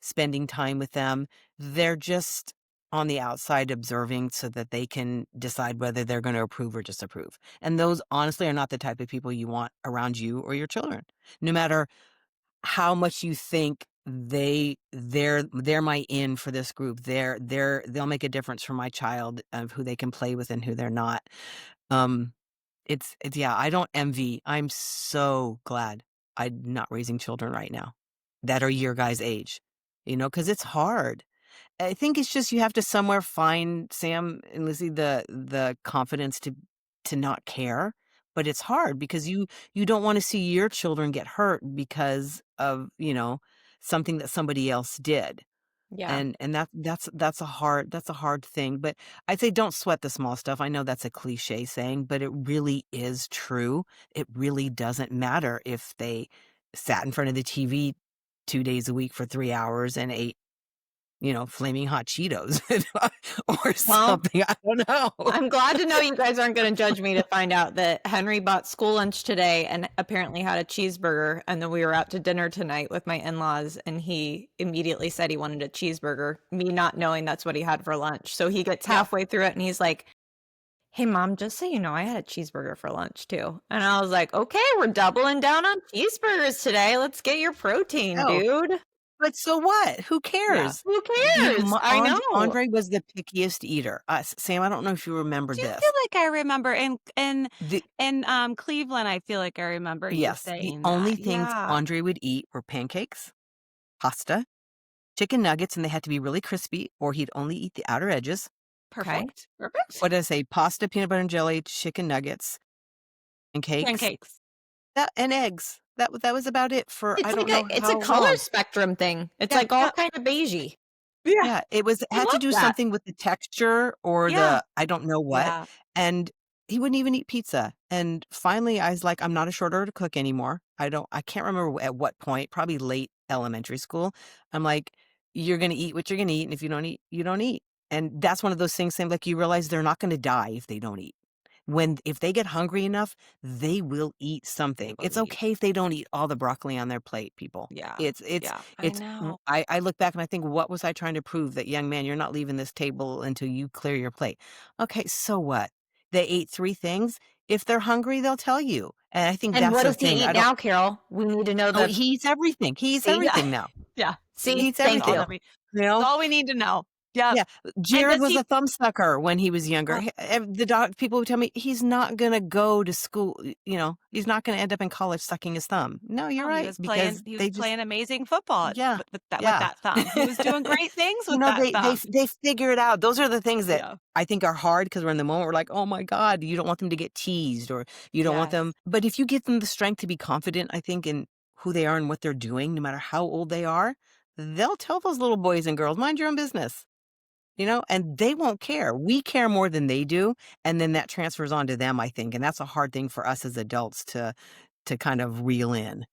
spending time with them. They're just on the outside observing so that they can decide whether they're going to approve or disapprove. And those honestly are not the type of people you want around you or your children. No matter how much you think they're my in for this group. They'll make a difference for my child of who they can play with and who they're not. Um, it's yeah, I don't envy. I'm so glad I'm not raising children right now that are your guys' age, because it's hard. I think it's just you have to somewhere find, Sam and Lizzie, the confidence to not care, but it's hard because you don't wanna see your children get hurt because of, something that somebody else did. Yeah. And that's a hard thing, but I'd say don't sweat the small stuff. I know that's a cliche saying, but it really is true. It really doesn't matter if they sat in front of the TV 2 days a week for 3 hours and ate, flaming hot Cheetos or Well, something, I don't know. I'm glad to know you guys aren't going to judge me to find out that Henry bought school lunch today and apparently had a cheeseburger. And then we were out to dinner tonight with my in-laws and he immediately said he wanted a cheeseburger, me not knowing that's what he had for lunch. So he gets Yeah. halfway through it and he's like, "Hey mom, just so you know, I had a cheeseburger for lunch too." And I was like, "Okay, we're doubling down on cheeseburgers today. Let's get your protein, Oh, dude." but so what? Who Yeah. cares? Who cares? I know. Andre was the pickiest eater. Sam, I don't know if you remember Do you feel this. like I remember The in Cleveland, I feel like I remember you Yes, the saying only that. things Yeah. Andre would eat were pancakes, pasta, chicken nuggets, and they had to be really crispy, or he'd only eat the outer edges. Okay. Perfect. Perfect. What did I say? Pasta, peanut butter and jelly, chicken nuggets, and cakes. Pancakes. That and eggs. That was about it for I don't know It's a how color long. spectrum thing. It's Yeah, like all yeah, kind of beigey. yeah. Yeah, it I had to love do that. something with the texture or Yeah, the I don't know what, yeah. and he wouldn't even eat pizza, and finally, I was like, "I'm not a short order cook anymore." I can't remember at what point, probably late elementary school. I'm like, "You're gonna eat what you're gonna eat, and if you don't eat, you don't eat." And that's one of those things, same like you realize they're not gonna die if they don't eat. If they get hungry enough, they will eat They something. will It's eat. okay if they don't eat all the broccoli on their plate, people. Yeah, It's yeah. I it's know. I look back and I think, what was I trying to prove? That young man, you're not leaving this table until you clear your plate. Okay, so what? They ate 3 things. If they're hungry, they'll tell you. And I think And that's what the does he thing. eat I don't now, Carol? We need to know Oh, the he eats everything. He eats see? Yeah, everything now. yeah. See? He See? eats That's Thank all everything. you. that we You that's know? all we need to know. Yep. Yeah, And Jared does was he a thumb sucker when he was younger. oh, The doc people would tell me he's not gonna go to school, he's not gonna end up in college sucking his thumb. No, you're no, right, because he was they just playing amazing football yeah, with yeah. that thumb. He was doing great things with that thumb. They figure it out. Those are the things that Yeah. I think are hard because 'cause we're in the moment, we're like, "Oh my god," you don't want them to get teased or you don't want Yes. them but if you give them the strength to be confident, I think, in who they are and what they're doing, no matter how old they are, they'll tell those little boys and girls, "Mind your own business." And they won't care. We care more than they do, and then that transfers on to them, I think, and that's a hard thing for us as adults to kind of reel in.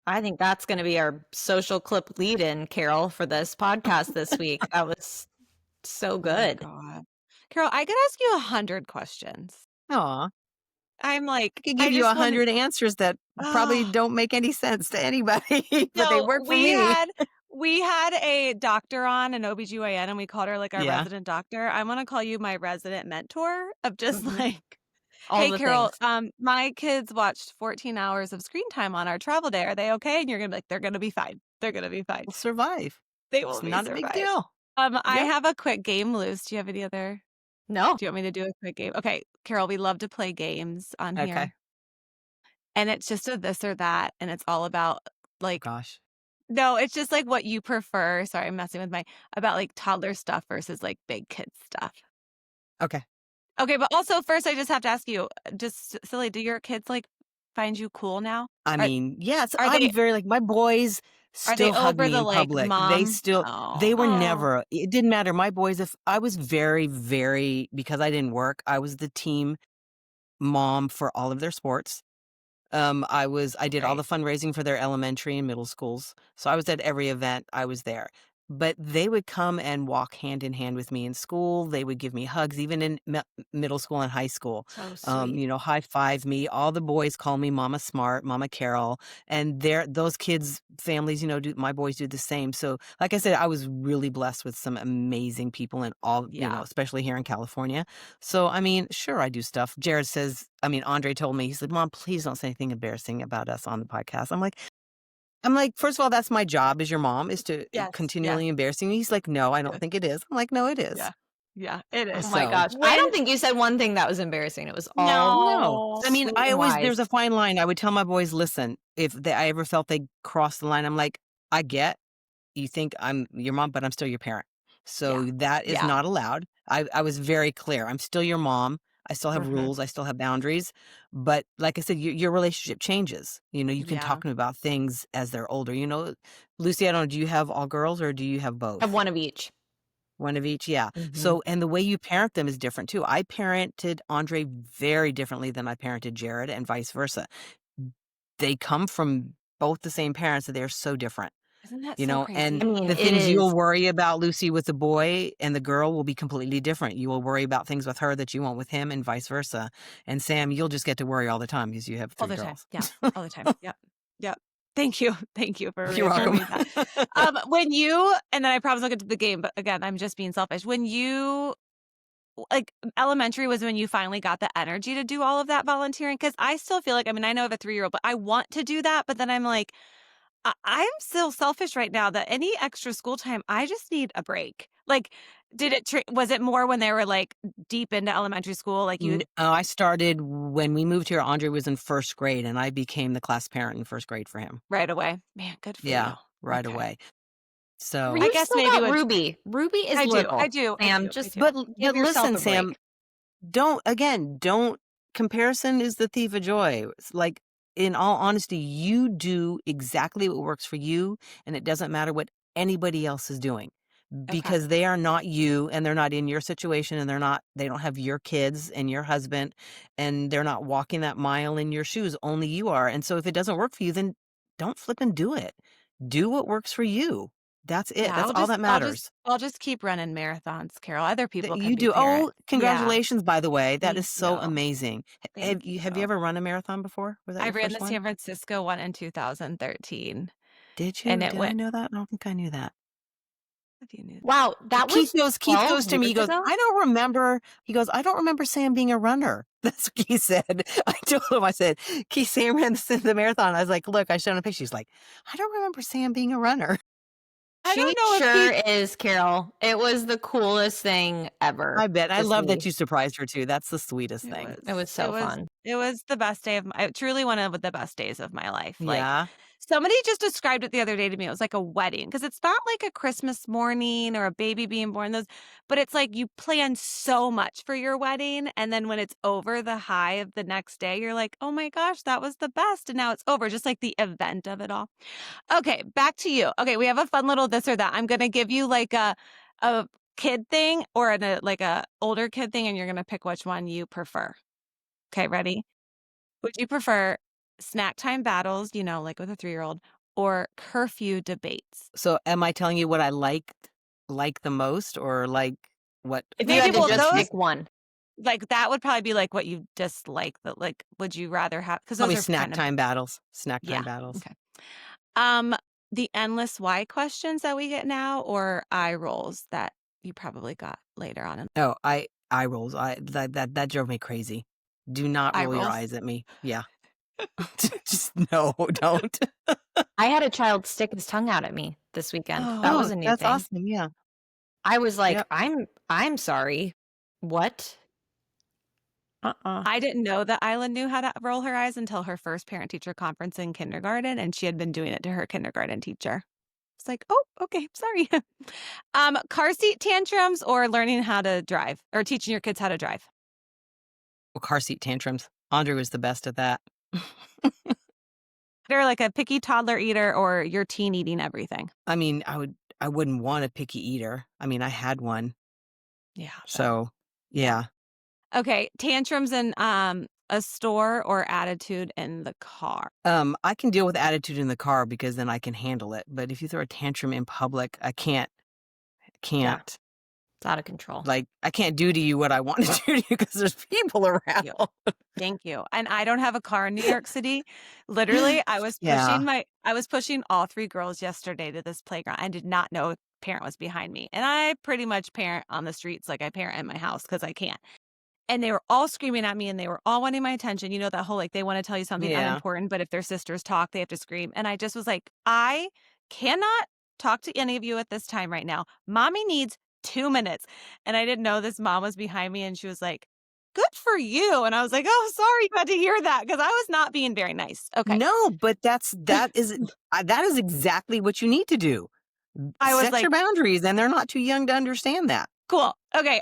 I think that's going to be our social clip lead in, Carol, for this podcast this week. That was so Oh my good. god. Carol, I could ask you 100 questions. Aw, I'm I like, could I give you just want 100 answers that probably oh, don't make any sense to anybody, but they no, work for me. we had a doctor on, an OBGYN, and we called her like our Yeah. resident doctor. I'm gonna call you my resident mentor of just Mhm. like, All "Hey, the Carol, things. my kids watched 14 hours of screen time on our travel day. Are they okay?" And you're gonna be like, "They're gonna be fine. They're gonna be fine. We'll survive. They will It's be not a big survived." deal. I Yep. have a quick game loose. Do you have any other No. do you want me to do a quick game? Okay, Carol, we love to play games on Okay. here, and it's just a this or that, and it's all about, Oh like gosh. no, it's just, like, what you prefer. Sorry, I'm messing with my about, like, toddler stuff versus, like, big kid stuff. Okay. Okay, but also first I just have to ask you, just silly, do your kids, like, find you cool now? I Are mean, yes, are I'm they very like my boys are they still hug over me the, in like, public. mom? Oh, They were oh, never it didn't matter. My boys, if I was very, very because I didn't work, I was the team mom for all of their sports. I did all the great. fundraising for their elementary and middle schools. So I was at every event, I was there. But they would come and walk hand in hand with me in school. They would give me hugs, even in middle school and high school. So sweet. High five me. All the boys call me Mama Smart, Mama Carol, and those kids' families, my boys do the same. So, like I said, I was really blessed with some amazing people and all, Yeah. especially here in California. So, I mean, sure, I do stuff. Andre told me, he said, Mom, please don't say anything embarrassing about us on the podcast. I'm like, first of all, that's my job as your mom is to Yes, yes, continually embarrassing you. He's like, no, I don't yes, think it is. I'm like, no, it is. yeah, yeah, it Oh is. my So, gosh. I don't When think you said one thing that was embarrassing. It was all no. no. I mean, sweet and there's wise. a fine line. I would tell my boys, listen, if I ever felt they crossed the line, I'm like, I get you think I'm your mom, but I'm still your parent. Yeah, So that is yeah, not allowed. I was very clear. I'm still your mom. I still have mhm, rules. I still have boundaries. But like I said, your relationship changes. You can talk yeah. to them about things as they're older. Lucy, I don't know, do you have all girls or do you have I have both? one of each. One of each? Yeah. Mhm. So, and the way you parent them is different too. I parented Andre very differently than I parented Jared and vice versa. They come from both the same parents, and they're so different. Isn't that so And I crazy? mean, the it things you'll is. worry about, Lucy, with the boy and the girl will be completely different. You will worry about things with her that you won't with him and vice versa. And Sam, you'll just get to worry all the time because you have All 3 the time. girls. Yeah, all the time. Yep, yep. Thank you. Thank you for You're welcome. reaffirming that. When you and then I promise I'll get to the game, but again, I'm just being selfish. When you like, elementary was when you finally got the energy to do all of that volunteering? Because I still feel like I mean, I know I have a 3-year-old, but I want to do that, but then I'm like, I'm still selfish right now that any extra school time, I just need a break. Like, was it more when they were, like, deep into elementary school, like, you I started when we moved here. Andre was in first grade, and I became the class parent in first grade for him. right away? Man, good for you. Yeah, right Okay. away. So, I You guess still maybe got with Ruby. Ruby is I do, I little. do, I Sam, do, I just do. give but yourself listen, a Sam, break. comparison is the thief of joy. It's like, in all honesty, you do exactly what works for you, and it doesn't matter what anybody else is doing Okay. because they are not you and they're not in your situation and they don't have your kids and your husband and they're not walking that mile in your shoes. Only you are. And so if it doesn't work for you, then don't flip and do it. Do what works for you. That's it. Yeah, That's all that matters. I'll just keep running marathons, Carol. Other That people can you be do. Oh, parents. Yeah. congratulations, by the way. That is Thank so you. amazing. Thank Have you you. ever run a marathon before? Was that I your ran first the one? San Francisco one in 2013, Did and you? it Did I went know that? I don't think I knew that. if you knew Wow, that was Keith 12 goes to me, he years goes, ago? "I don't remember." He goes, "I don't remember Sam being a runner." That's what he said. I told him, I said, "Keith, Sam ran the marathon." I was like, "Look," I showed him a picture. She's like, "I don't remember Sam being a runner." I She don't know if sure he is, Carol. It was the coolest thing ever I bet. I to love that see. you surprised her too. That's the sweetest it thing. was It was it so was fun. it was the best day of my truly one of the best days of my life. Like Yeah. somebody just described it the other day to me. It was like a wedding because it's not like a Christmas morning or a baby being born those, but it's like you plan so much for your wedding and then when it's over the high of the next day, you're like, "Oh my gosh, that was the best." And now it's over, just like the event of it all. Okay, back to you. Okay, we have a fun little this or that. I'm gonna give you like a kid thing or like a older kid thing, and you're gonna pick which one you prefer. Okay, ready? Would you prefer snack time battles, like with a 3-year-old, or curfew debates? So am I telling you what I like the most or like what If you Maybe had to well just those pick one. like that would probably be like what you dislike. That like would you rather have because those probably are kind of snack time yeah. battles. Okay. Um, the endless why questions that we get now or eye rolls that you probably got later on in Oh, eye rolls. That drove me crazy. Do not eye roll your rolls. eyes at me. Yeah. Just no, don't. I had a child stick his tongue out at me this weekend. That Oh, was Oh, a new that's thing. awesome. Yeah. I was like, Yep. I'm sorry. What? Uh-uh. I didn't know that Isla knew how to roll her eyes until her first parent-teacher conference in kindergarten, and she had been doing it to her kindergarten teacher. It's like, "Oh, okay, sorry." Car seat tantrums or learning how to drive or teaching your kids how to drive? Well, car seat tantrums. Andre was the best at that. They're like a picky toddler eater or your teen eating everything. I mean, I wouldn't want a picky eater. I mean, I had one. Yeah, though. So, Yeah. yeah. Okay, tantrums in, a store or attitude in the car? I can deal with attitude in the car because then I can handle it. But if you throw a tantrum in public, I can't. Yeah, Can't. it's out of control. Like, I can't do to you what I want to do to you because there's people around. You. Thank you. And I don't have a car in New York City. Literally, Yeah. I was pushing all 3 girls yesterday to this playground. I did not know a parent was behind me. And I pretty much parent on the streets like I parent in my house because I can't. And they were all screaming at me and they were all wanting my attention. You know, that whole like they want to tell you something Yeah. unimportant, but if their sisters talk, they have to scream. And I just was like, I cannot talk to any of you at this time right now. Mommy needs 2 minutes. And I didn't know this mom was behind me and she was like, good for you. And I was like, oh, sorry you had to hear that because I was not being very nice. Okay. No, but that is exactly what you need to do. I was Set like, your boundaries, and they're not too young to understand that. cool. Okay.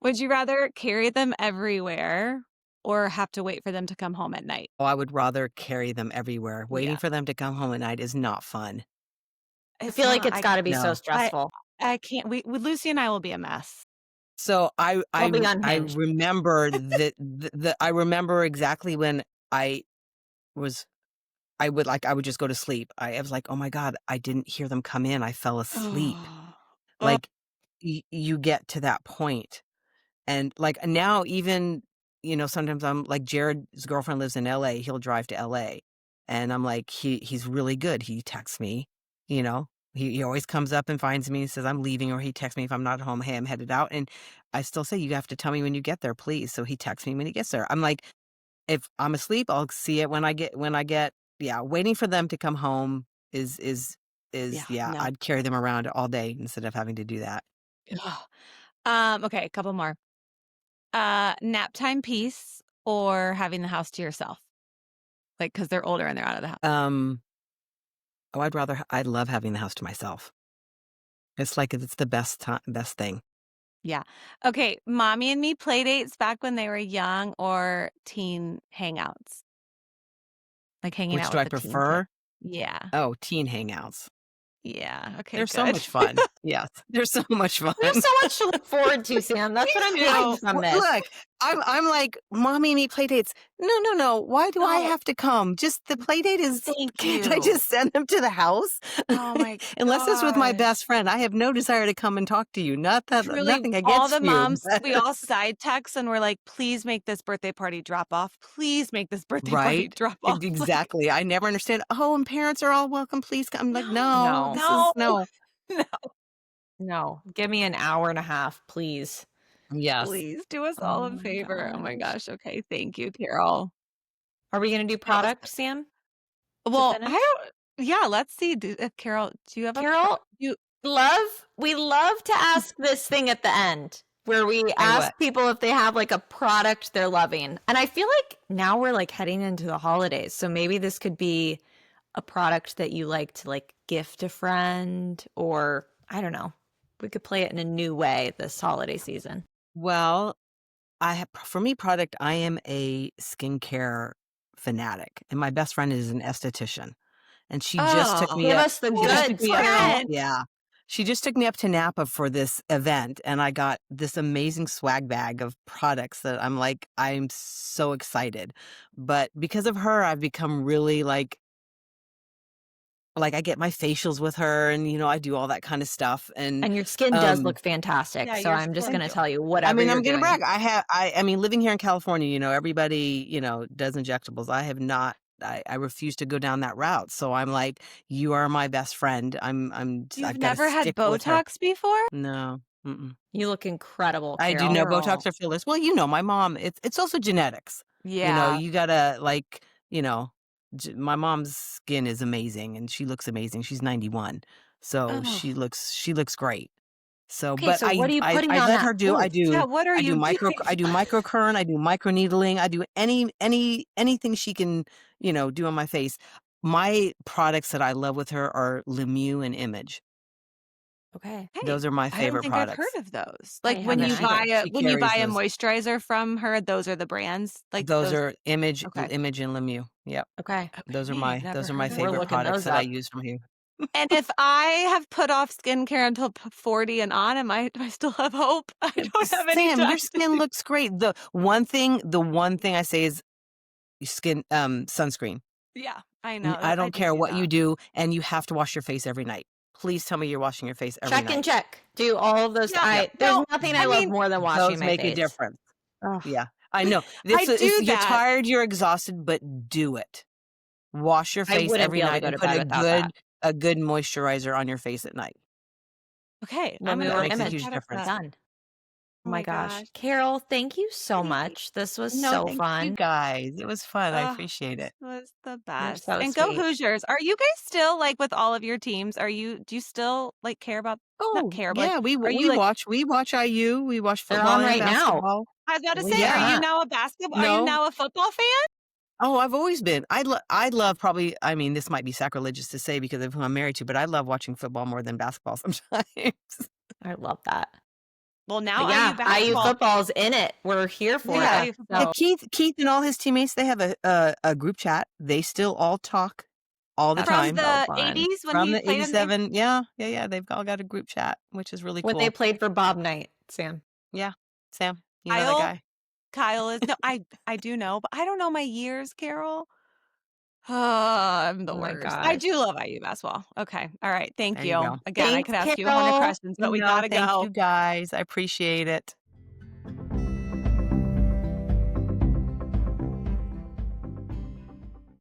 Would you rather carry them everywhere or have to wait for them to come home at night? Oh, I would rather carry them everywhere. Waiting Yeah. for them to come home at night is not fun. I It's feel like not. it's got to be so No. stressful. I can't. We with Lucy and I will be a mess. So We'll be I unhinged. remember that I remember exactly when I was I would just go to sleep. I was like, "Oh my god, I didn't hear them come in. I fell asleep." Oh. Oh. Like you get to that point. And like now even, sometimes I'm like Jared's girlfriend lives in LA. He'll drive to LA. And I'm like, he's really good. He texts me, you know. He always comes up and finds me and says I'm leaving, or he texts me if I'm not at home, hey, I'm headed out. And I still say, you have to tell me when you get there, please. So he texts me when he gets there. I'm like, if I'm asleep, I'll see it when I get yeah, waiting for them to come home is Yeah. yeah, No. I'd carry them around all day instead of having to do that. Ugh. Okay. A couple more. Nap time peace or having the house to yourself, like because they're older and they're out of the house. Um, oh, I'd love having the house to myself. It's like it's the best thing. Yeah. Okay, mommy and me play dates back when they were young or teen hangouts? Like hanging Which out do with I the teen kid. prefer? Yeah. Oh, teen hangouts. Yeah, okay, They're so good. much fun. Yes, they're so much fun. We have so much to look forward to, Sam. That's what I'm Me getting too. from this. Look, I'm like, "Mommy, me play dates." No, no, no. Why do I No, have to come? Just the play date is thank can't I you. just send them to the house? Oh my Unless it's with my gosh. best friend, I have no desire to come and talk to you. Not that Truly, nothing all against the you, moms, but we all side text and we're like, "Please make this birthday party drop off. Please make this birthday party right? drop off." Like, Exactly. I never understand, "Oh, and parents are all welcome, please come." I'm like, no, "No, No, this is no, no." no. no. Give me an hour and a half, please. Yes. Please do us Oh all a my favor. Oh my gosh. gosh. Okay, thank you, Carol. Are we gonna do That was product, Sam, to well, I finish? don't yeah, let's see. Carol, do you have a Carol, you we love to ask this thing at the end where we Okay, ask what? people if they have like a product they're loving. And I feel like now we're like heading into the holidays. So maybe this could be a product that you like to like gift a friend, or I don't know. We could play it in a new way this holiday season. Well, for me, product, I am a skincare fanatic, and my best friend is an esthetician, and she just took Oh, me Give up us the what a goods, up to Carol. friend. yeah. She just took me up to Napa for this event, and I got this amazing swag bag of products that I'm so excited. But because of her, I've become really I get my facials with her and, I do all that kind of stuff, and, And your skin does um look fantastic. Yeah, So your I'm just skin going thank to you. tell you I whatever mean, you're I'm gonna doing. brag. I mean, living here in California, everybody, does injectables. I have not. I refuse to go down that route. So I'm like, you are my best friend. You've I've got to never had stick with her. Botox before? No. Mm-mm. You look incredible, I do Carol. no Botox Carol. or fillers. Well, my mom. It's also genetics. Yeah. You gotta you know, my mom's skin is amazing and she looks amazing. She's 91, so Oh. she looks great. So, Okay, but so what are you putting I on let that her do poof? Yeah, what are you I doing? do microcurrent, I do microneedling, I do anything she can, do on my face. My products that I love with her are Lemieux and Image. Okay. Hey, Those are my I don't favorite think I've heard products. of those. I Like haven't either. She when you carries buy a those. moisturizer from her, those are the brands? Like Those those are Image okay. Image and Lemieux. Yep. Okay. Okay, I've never Those are my heard of We're favorite them. looking products those that I up. use from here. And if I have put off skincare until 40 and on, do I still have hope? I don't have any Sam, time your to skin do looks great. The one thing I say is sunscreen. Yeah, I know I that I don't did care do what you that. do, and you have to wash your face every night. Please tell me you're washing your face every Check and night. check. Do all of those. Yeah, Yep. There's no, nothing I I love mean, more than washing Those my make a face. difference. Ugh. Yeah, I know. I do You're that. tired, you're exhausted, but do it. Wash your I face wouldn't every be able to night go and to put bed without that. a good moisture on your face at night. Okay, I'm Lemieux gonna That or go makes a take huge Image. that up for difference. that. Done. Oh Oh my my gosh. gosh. Carol, thank you so Hey. much. This was No, so thank you fun. guys. It was fun. I Oh, appreciate this it. was the You're best. so And go sweet. Hoosiers. Are you guys still like with all of your teams? Do you still like care about not Oh, care, but like yeah, are you like we watch IU, we watch They're football on and right now. basketball. I was about to say, Believe it or Yeah. not. are you No. now a football fan? Oh, I've always been. I love probably I mean, this might be sacrilegious to say because of who I'm married to, but I love watching football more than basketball sometimes. I love that. Well, But now IU yeah, IU basketball. football's in it. We're here for Yeah, it. IU Yeah, football. So Keith and all his teammates, they have a group chat. They still all talk all the that's From time. so the fun. 80s when From he the played in the '87. Yeah, yeah, yeah, they've all got a group chat, which is really When they cool. played for Bob Knight, Sam. Yeah. Sam, you know that Kyle. guy? Kyle is no, I do know, but I don't know my years, Carol. Oh, I'm the Oh my worst. I gosh. do love IU basketball. Okay. All right. Thank There you you. go. Again, I Thanks, could ask you 100 Carol. questions, but we No, gotta thank go. you guys. I appreciate it.